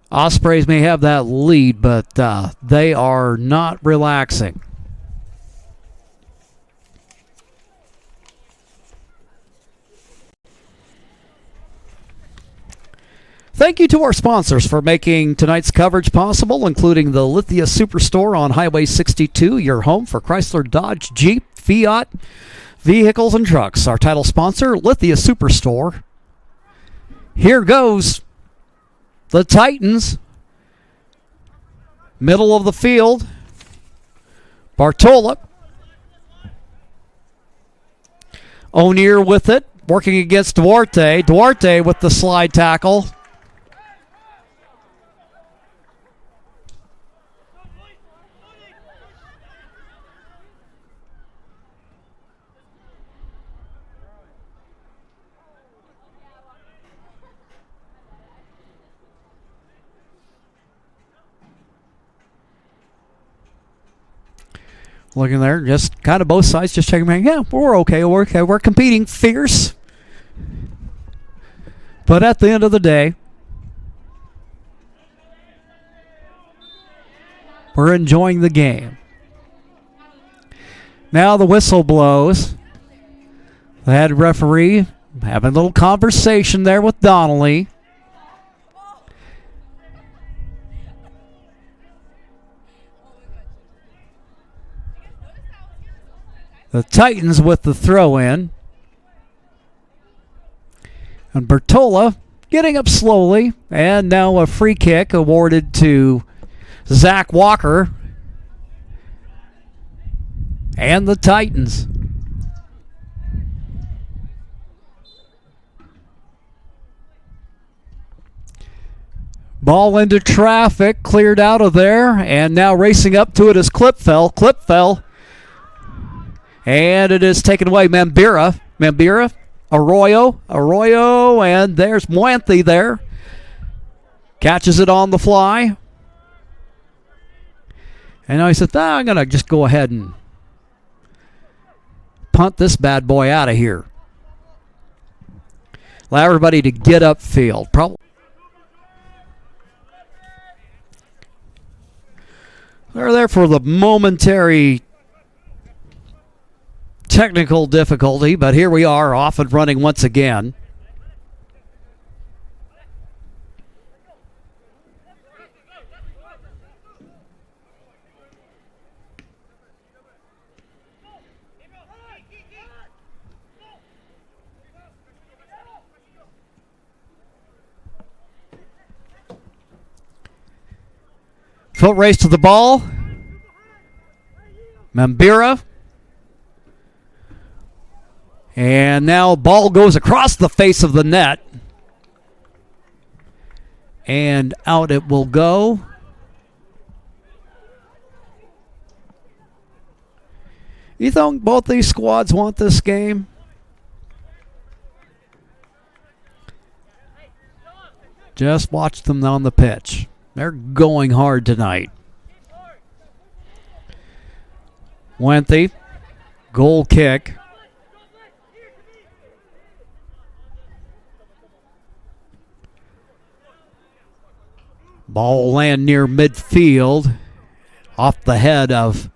A: Ospreys may have that lead, but they are not relaxing. Thank you to our sponsors for making tonight's coverage possible, including the Lithia Superstore on Highway 62, your home for Chrysler, Dodge, Jeep, Fiat, vehicles, and trucks. Our title sponsor, Lithia Superstore. Here goes the Titans. Middle of the field. Bartola. O'Neill with it, working against Duarte. Duarte with the slide tackle. Looking there, just kind of both sides, just checking. Yeah, we're okay. We're okay. We're competing fierce. But at the end of the day, we're enjoying the game. Now the whistle blows. The head referee having a little conversation there with Donnelly. The Titans with the throw in. And Bertola getting up slowly. And now a free kick awarded to Zach Walker. And the Titans. Ball into traffic, cleared out of there. And now racing up to it is Clipfell. Clipfell. And it is taken away. Mambira, Arroyo, and there's Muenthi there. Catches it on the fly. And now he said, I'm going to just go ahead and punt this bad boy out of here. Allow everybody to get upfield. Probably. They're there for the momentary technical difficulty, but here we are off and running once again. Foot race to the ball. Mambira. And now ball goes across the face of the net. And out it will go. You think both these squads want this game? Just watch them on the pitch. They're going hard tonight. Muenthi, goal kick. Ball land near midfield, off the head of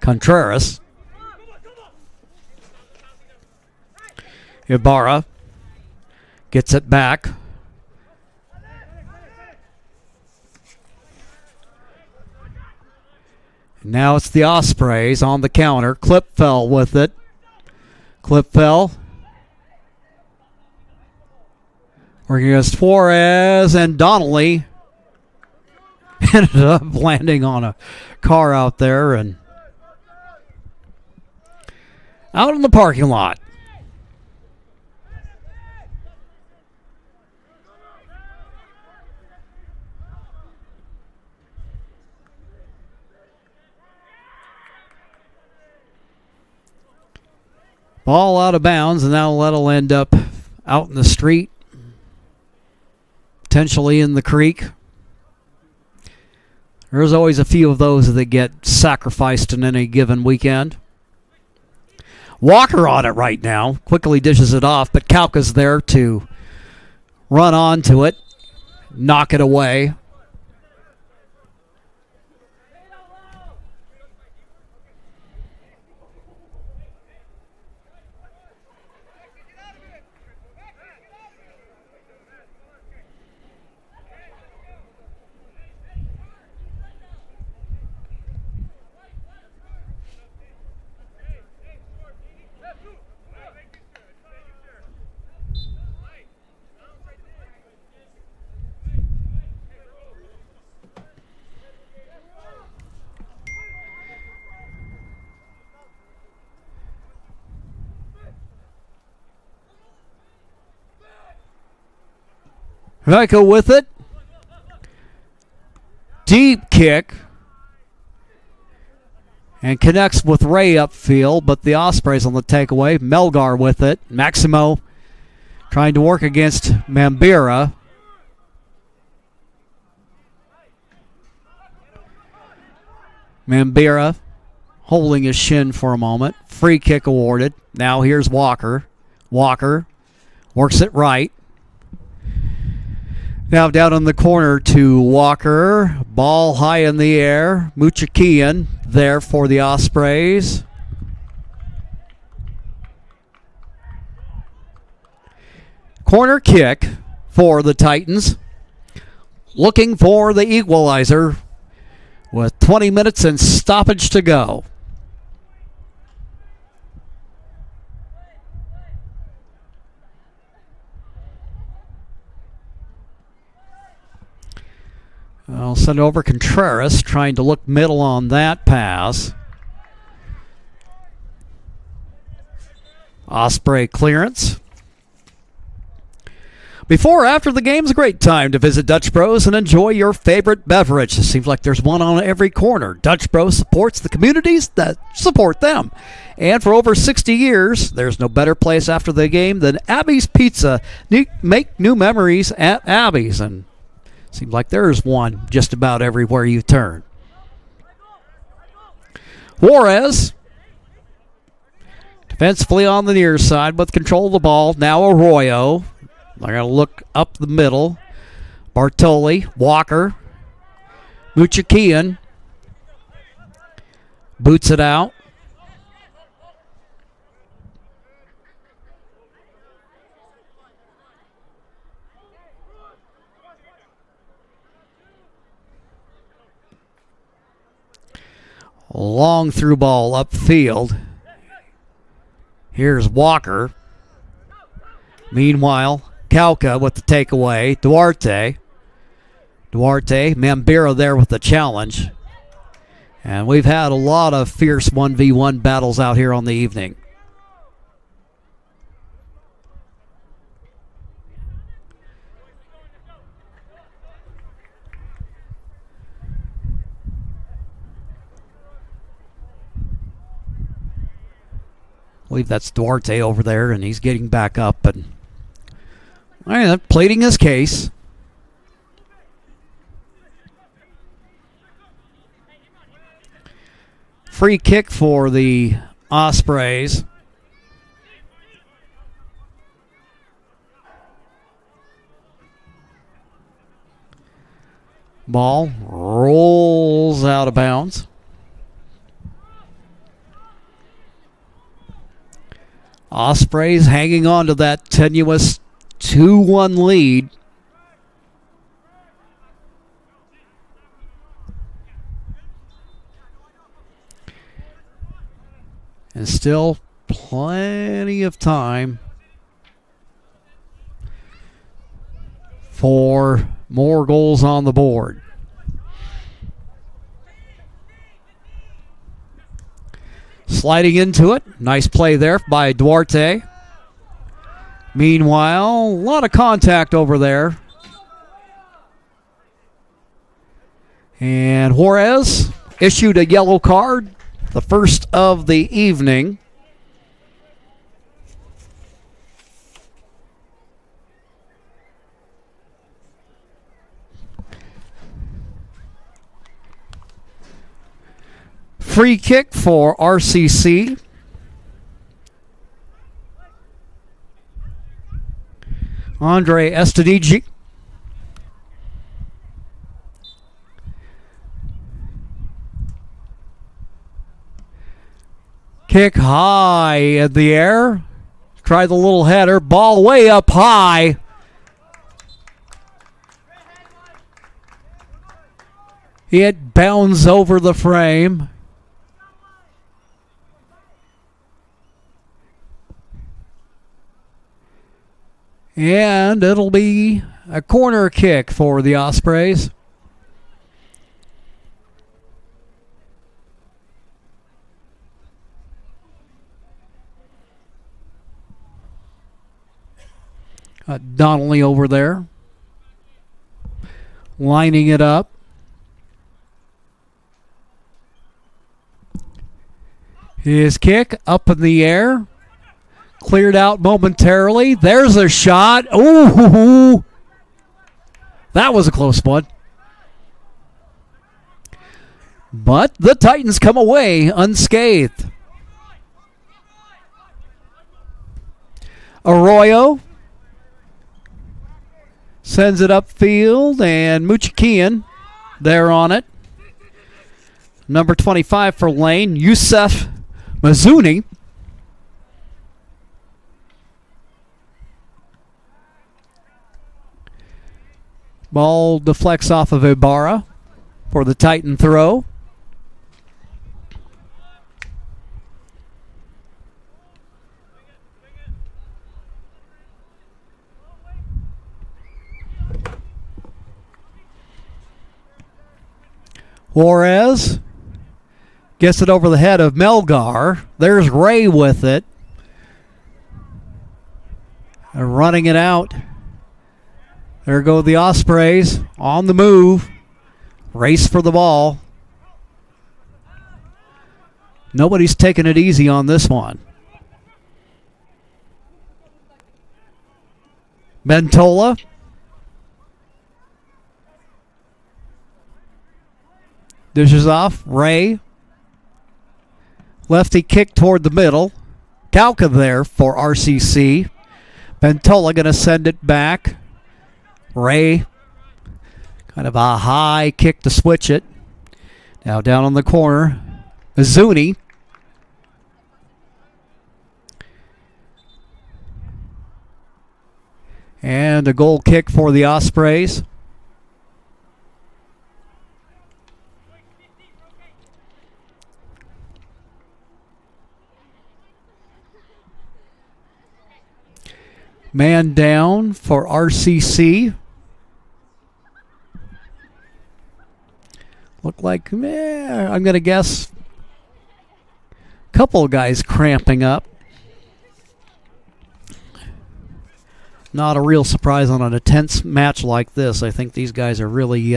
A: Contreras. Ibarra gets it back. Now it's the Ospreys on the counter. Clipfell with it. Clipfell working against Flores, and Donnelly ended up landing on a car out there and out in the parking lot. Ball out of bounds, and now that'll end up out in the street, potentially in the creek. There's always a few of those that get sacrificed in any given weekend. Walker on it right now. Quickly dishes it off, but Kauka's there to run onto it, knock it away. Micah with it. Deep kick. And connects with Ray upfield, but the Ospreys on the takeaway. Melgar with it. Maximo trying to work against Mambira. Mambira holding his shin for a moment. Free kick awarded. Now here's Walker. Walker works it right. Now down in the corner to Walker. Ball high in the air. Muchakian there for the Ospreys. Corner kick for the Titans. Looking for the equalizer with 20 minutes and stoppage to go. I'll send it over Contreras, trying to look middle on that pass. Osprey clearance. Before or after the game is a great time to visit Dutch Bros and enjoy your favorite beverage. It seems like there's one on every corner. Dutch Bros supports the communities that support them. And for over 60 years, there's no better place after the game than Abby's Pizza. Make new memories at Abby's. And seems like there's one just about everywhere you turn. Juarez. Defensively on the near side with control of the ball. Now Arroyo. They're going to look up the middle. Bartoli. Walker. Muchakian. Boots it out. Long through ball upfield. Here's Walker. Meanwhile, Kauka with the takeaway. Duarte, Mambira there with the challenge. And we've had a lot of fierce 1v1 battles out here on the evening. I believe that's Duarte over there, and he's getting back up and pleading his case. Free kick for the Ospreys. Ball rolls out of bounds. Ospreys hanging on to that tenuous 2-1 lead. And still plenty of time for more goals on the board. Sliding into it. Nice play there by Duarte. Meanwhile, a lot of contact over there. And Juarez issued a yellow card, the first of the evening. Free kick for RCC. Andre Estadigi. Kick high in the air. Try the little header. Ball way up high. It bounds over the frame. And it'll be a corner kick for the Ospreys. Donnelly over there, lining it up. His kick up in the air. Cleared out momentarily. There's a shot. Ooh, that was a close one. But the Titans come away unscathed. Arroyo sends it upfield, and Muchikian there on it. Number 25 for Lane, Youssef Mazuni. Ball deflects off of Ibarra for the Titan throw. Juarez gets it over the head of Melgar. There's Ray with it. They're running it out. There go the Ospreys on the move. Race for the ball. Nobody's taking it easy on this one. Bentola. Dishes off. Ray. Lefty kick toward the middle. Kauka there for RCC. Bentola going to send it back. Ray. Kind of a high kick to switch it. Now down on the corner. Azuni. And a goal kick for the Ospreys. Man down for RCC. Look like, I'm going to guess, a couple of guys cramping up. Not a real surprise on an intense match like this. I think these guys are really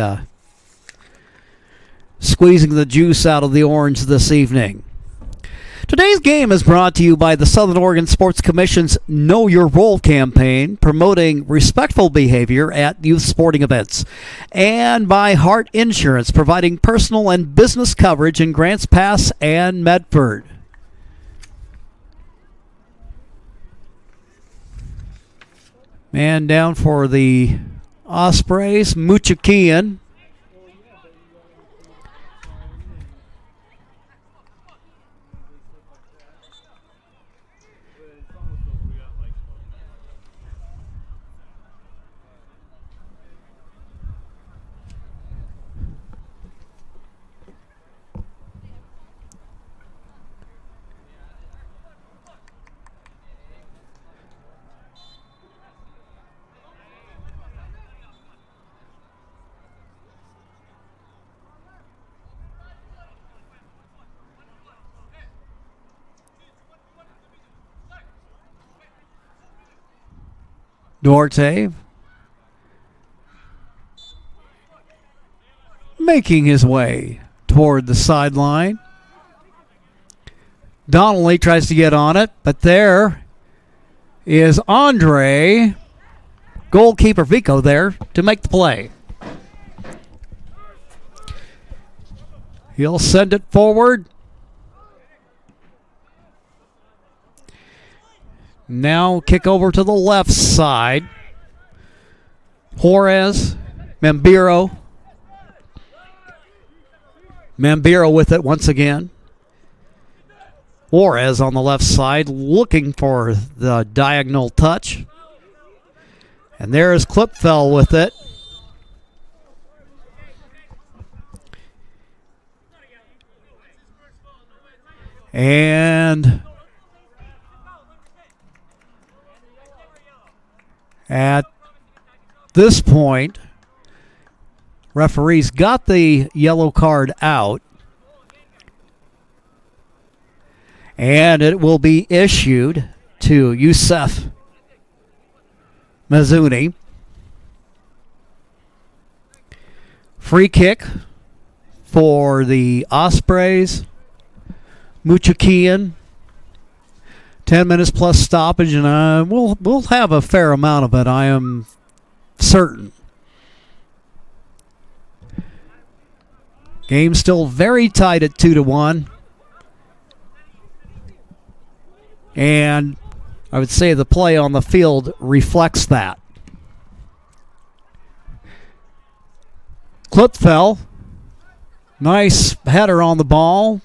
A: squeezing the juice out of the orange this evening. Today's game is brought to you by the Southern Oregon Sports Commission's Know Your Role campaign, promoting respectful behavior at youth sporting events, and by Hart Insurance, providing personal and business coverage in Grants Pass and Medford. Man down for the Ospreys, Muchikian. Duarte making his way toward the sideline. Donnelly tries to get on it, but there is Andre, goalkeeper Vico there to make the play. He'll send it forward. Now kick over to the left side. Juarez, Mambiro. Mambiro with it once again. Juarez on the left side looking for the diagonal touch. And there is Klipfel with it. And at this point, referees got the yellow card out. And it will be issued to Youssef Mazuni. Free kick for the Ospreys. Muchakian. 10 minutes plus stoppage, and we'll have a fair amount of it, I am certain. Game still very tight at 2-1. And I would say the play on the field reflects that. Klipfel. Nice header on the ball.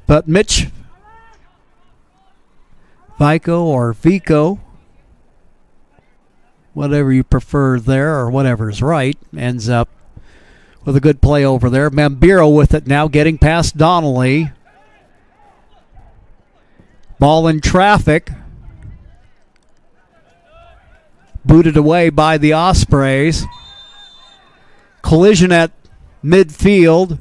A: But Mitch Vico or Vico, whatever you prefer there or whatever's right, ends up with a good play over there. Mambiro with it now, getting past Donnelly. Ball in traffic. Booted away by the Ospreys. Collision at midfield.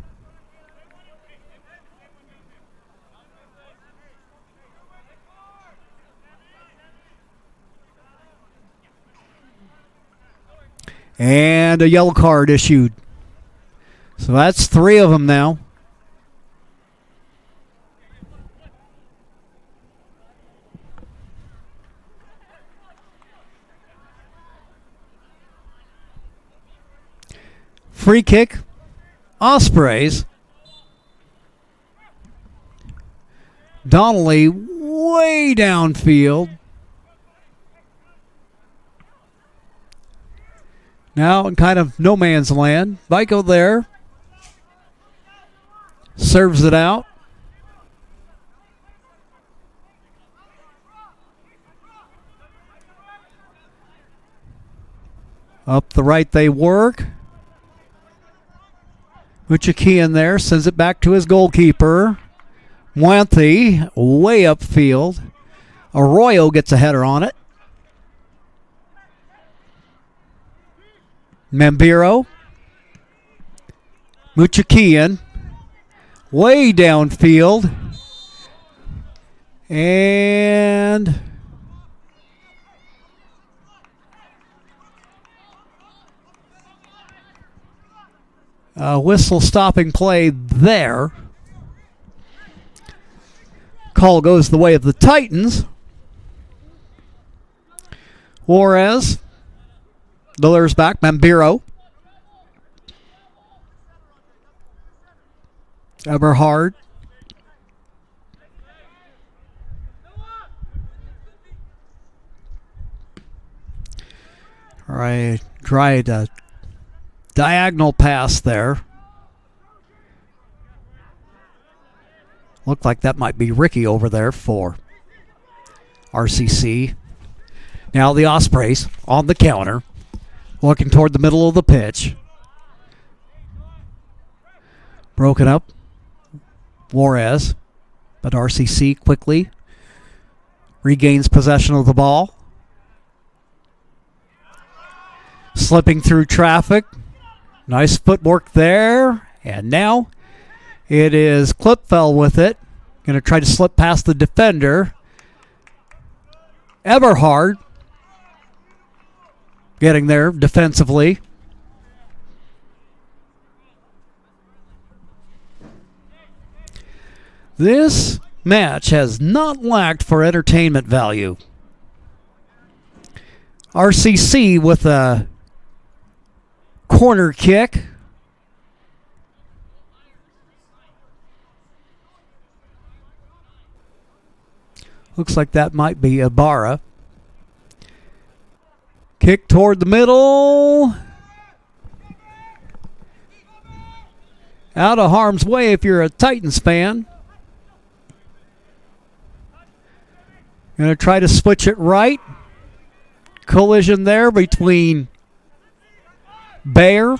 A: And a yellow card issued. So that's 3 of them now. Free kick. Ospreys. Donnelly way downfield. Now in kind of no man's land. Vico there. Serves it out. Up the right they work. Muchakian there sends it back to his goalkeeper. Mwanthe way upfield. Arroyo gets a header on it. Mambiro. Muchakian. Way downfield. And a whistle stopping play there. Call goes the way of the Titans. Juarez delivers back. Mambiro. Eberhard. All right, tried a diagonal pass there. Looked like that might be Ricky over there for RCC. Now the Ospreys on the counter, looking toward the middle of the pitch. Broken up. Juarez, but RCC quickly regains possession of the ball. Slipping through traffic. Nice footwork there. And now it is Klipfel with it. Going to try to slip past the defender. Eberhard getting there defensively. This match has not lacked for entertainment value. RCC with a corner kick. Looks like that might be Ibarra. Kick toward the middle. Out of harm's way if you're a Titans fan. Going to try to switch it right. Collision there between Bayer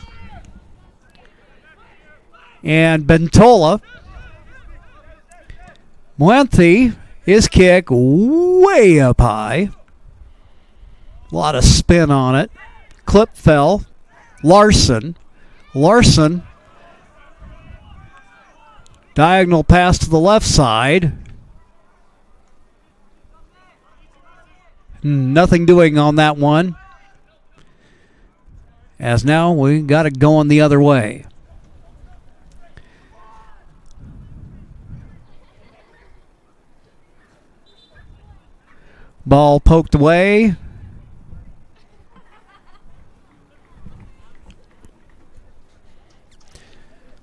A: and Bentola. Muenthi, his kick way up high. A lot of spin on it. Clip fell. Larson. Diagonal pass to the left side. Nothing doing on that one. As now we got it going the other way. Ball poked away.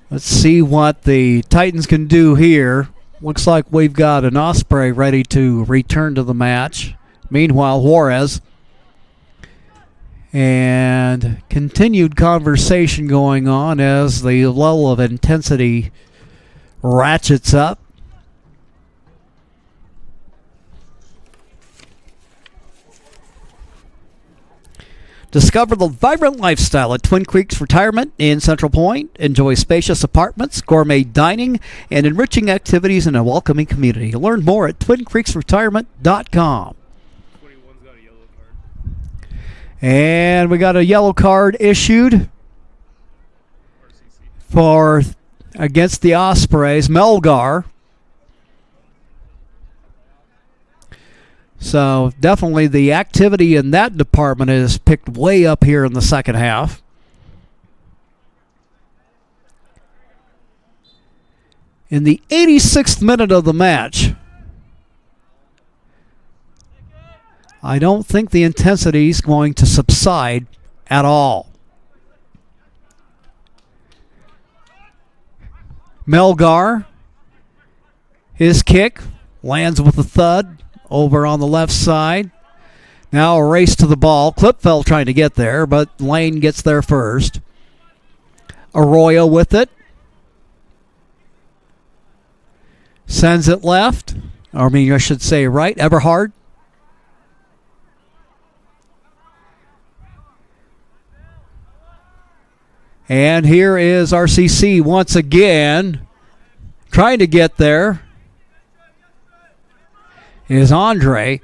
A: Let's see what the Titans can do here. Looks like we've got an Osprey ready to return to the match. Meanwhile, Juarez. And continued conversation going on as the level of intensity ratchets up. Discover the vibrant lifestyle at Twin Creeks Retirement in Central Point. Enjoy spacious apartments, gourmet dining, and enriching activities in a welcoming community. Learn more at twincreeksretirement.com. And we got a yellow card issued for against the Ospreys, Melgar. So definitely the activity in that department is picked way up here in the second half. In the 86th minute of the match, I don't think the intensity is going to subside at all. Melgar, his kick lands with a thud. Over on the left side. Now a race to the ball. Clipfeld trying to get there, but Lane gets there first. Arroyo with it. Sends it left. I should say right. Eberhard. And here is RCC once again. Trying to get there. Is Andre.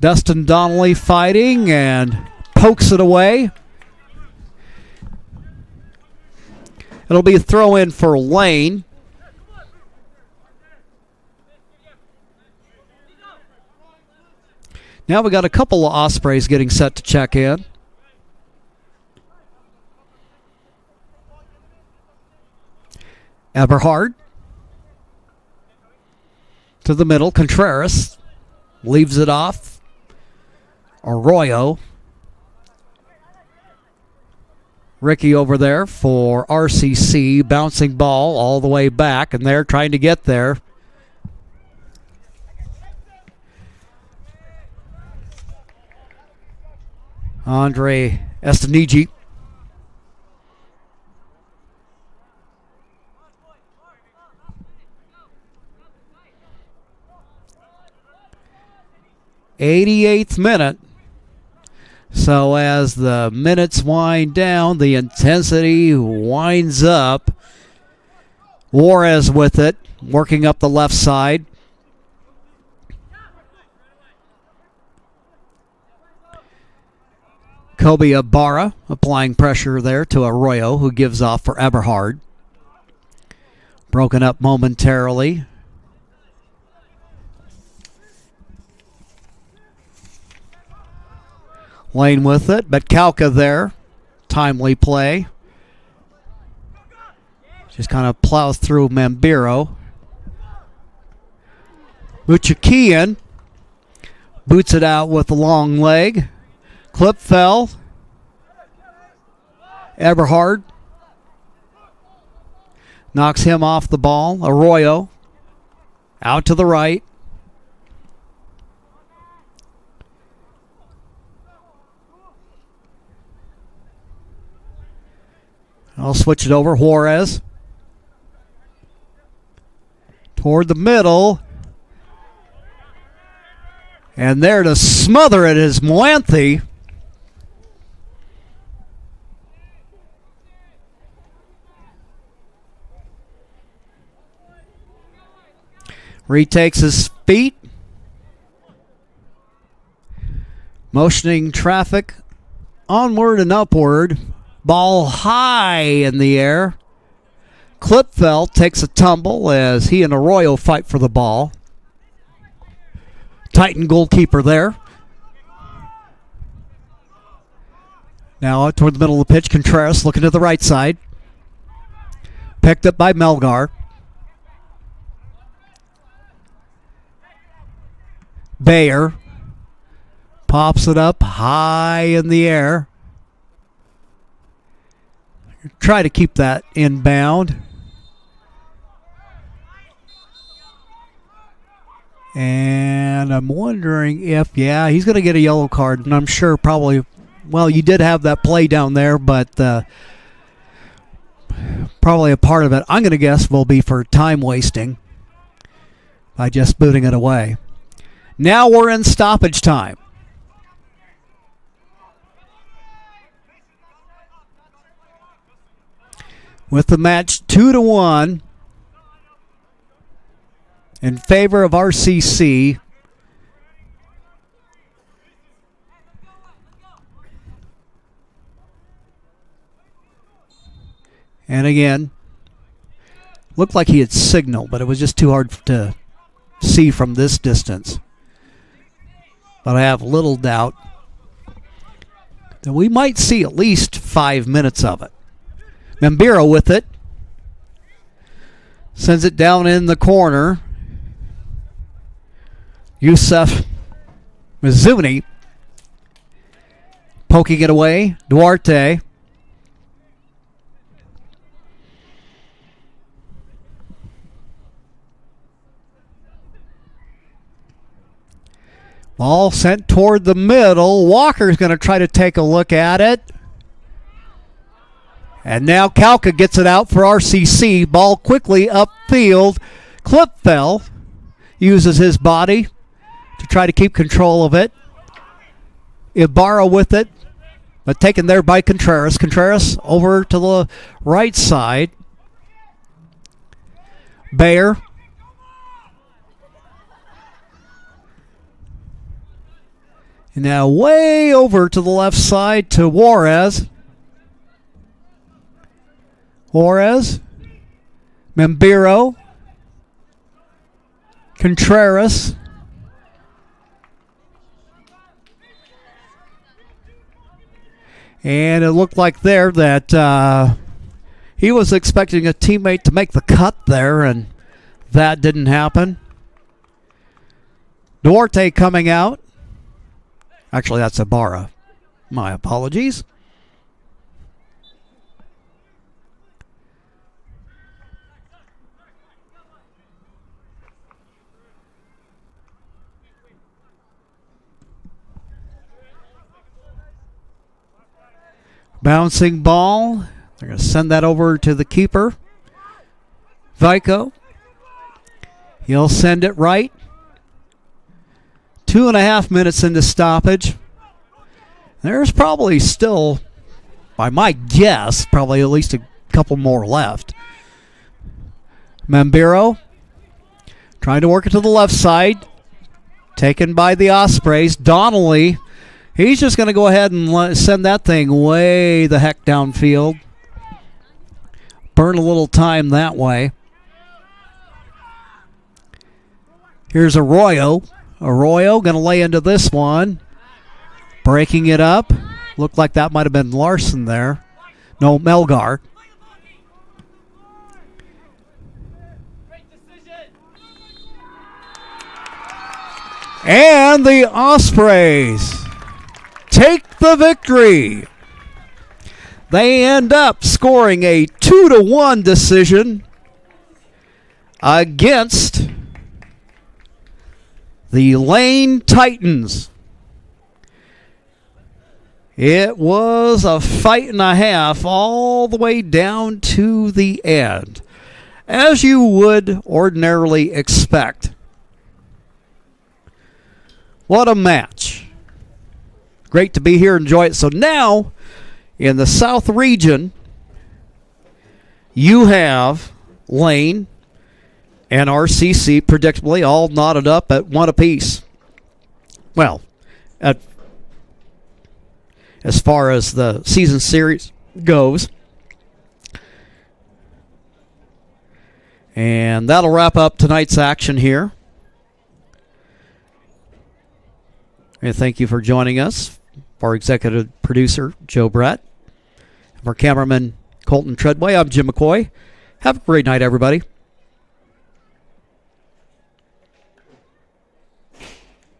A: Dustin Donnelly fighting and pokes it away. It'll be a throw in for Lane. Now we got a couple of Ospreys getting set to check in. Eberhard. To the middle, Contreras leaves it off. Arroyo. Ricky over there for RCC, bouncing ball all the way back, and they're trying to get there. Andre Estenigi. '88th minute. So as the minutes wind down, the intensity winds up. Juarez with it, working up the left side. Kobe Ibarra applying pressure there to Arroyo, who gives off for Eberhard. Broken up momentarily. Lane with it, but Kauka there. Timely play. Just kind of plows through Mambiro. Muchakian boots it out with the long leg. Clip fell. Eberhard knocks him off the ball. Arroyo Out to the right. I'll switch it over. Juarez. Toward the middle. And there to smother it is Moanthe. Retakes his feet. Motioning traffic onward and upward. Ball high in the air. Klipfeld takes a tumble as he and Arroyo fight for the ball. Titan goalkeeper there. Now out toward the middle of the pitch. Contreras looking to the right side. Picked up by Melgar. Bayer pops it up high in the air. Try to keep that inbound. And I'm wondering if, he's going to get a yellow card. And I'm sure probably, you did have that play down there, but probably a part of it, I'm going to guess, will be for time wasting by just booting it away. Now we're in stoppage time. With the match 2-1 in favor of RCC. And again, looked like he had signaled, but it was just too hard to see from this distance. But I have little doubt that we might see at least 5 minutes of it. Membiro with it. Sends it down in the corner. Yusef Mizuni poking it away. Duarte. Ball sent toward the middle. Walker's going to try to take a look at it. And now Kalka gets it out for RCC. Ball quickly upfield. Klipfeld uses his body to try to keep control of it. Ibarra with it, but taken there by Contreras. Contreras over to the right side. Bayer. And now way over to the left side to Juarez. Juarez, Membiro, Contreras, and it looked like there that he was expecting a teammate to make the cut there, and that didn't happen. Duarte coming out. Actually, that's Ibarra. My apologies. Bouncing ball. They're going to send that over to the keeper. Vico. He'll send it right. 2.5 minutes into stoppage. There's probably still, by my guess, probably at least a couple more left. Membiro trying to work it to the left side. Taken by the Ospreys. Donnelly. He's just going to go ahead and send that thing way the heck downfield. Burn a little time that way. Here's Arroyo. Arroyo going to lay into this one. Breaking it up. Looked like that might have been Larson there. No, Melgar. And the Ospreys take the victory. They end up scoring a 2-1 decision against the Lane Titans. It was a fight and a half all the way down to the end, as you would ordinarily expect. What a match. Great to be here, enjoy it. So now, in the South region, you have Lane and RCC, predictably, all knotted up at 1 apiece. Well, as far as the season series goes. And that'll wrap up tonight's action here. And thank you for joining us. Our executive producer, Joe Brett. Our cameraman, Colton Treadway. I'm Jim McCoy. Have a great night, everybody.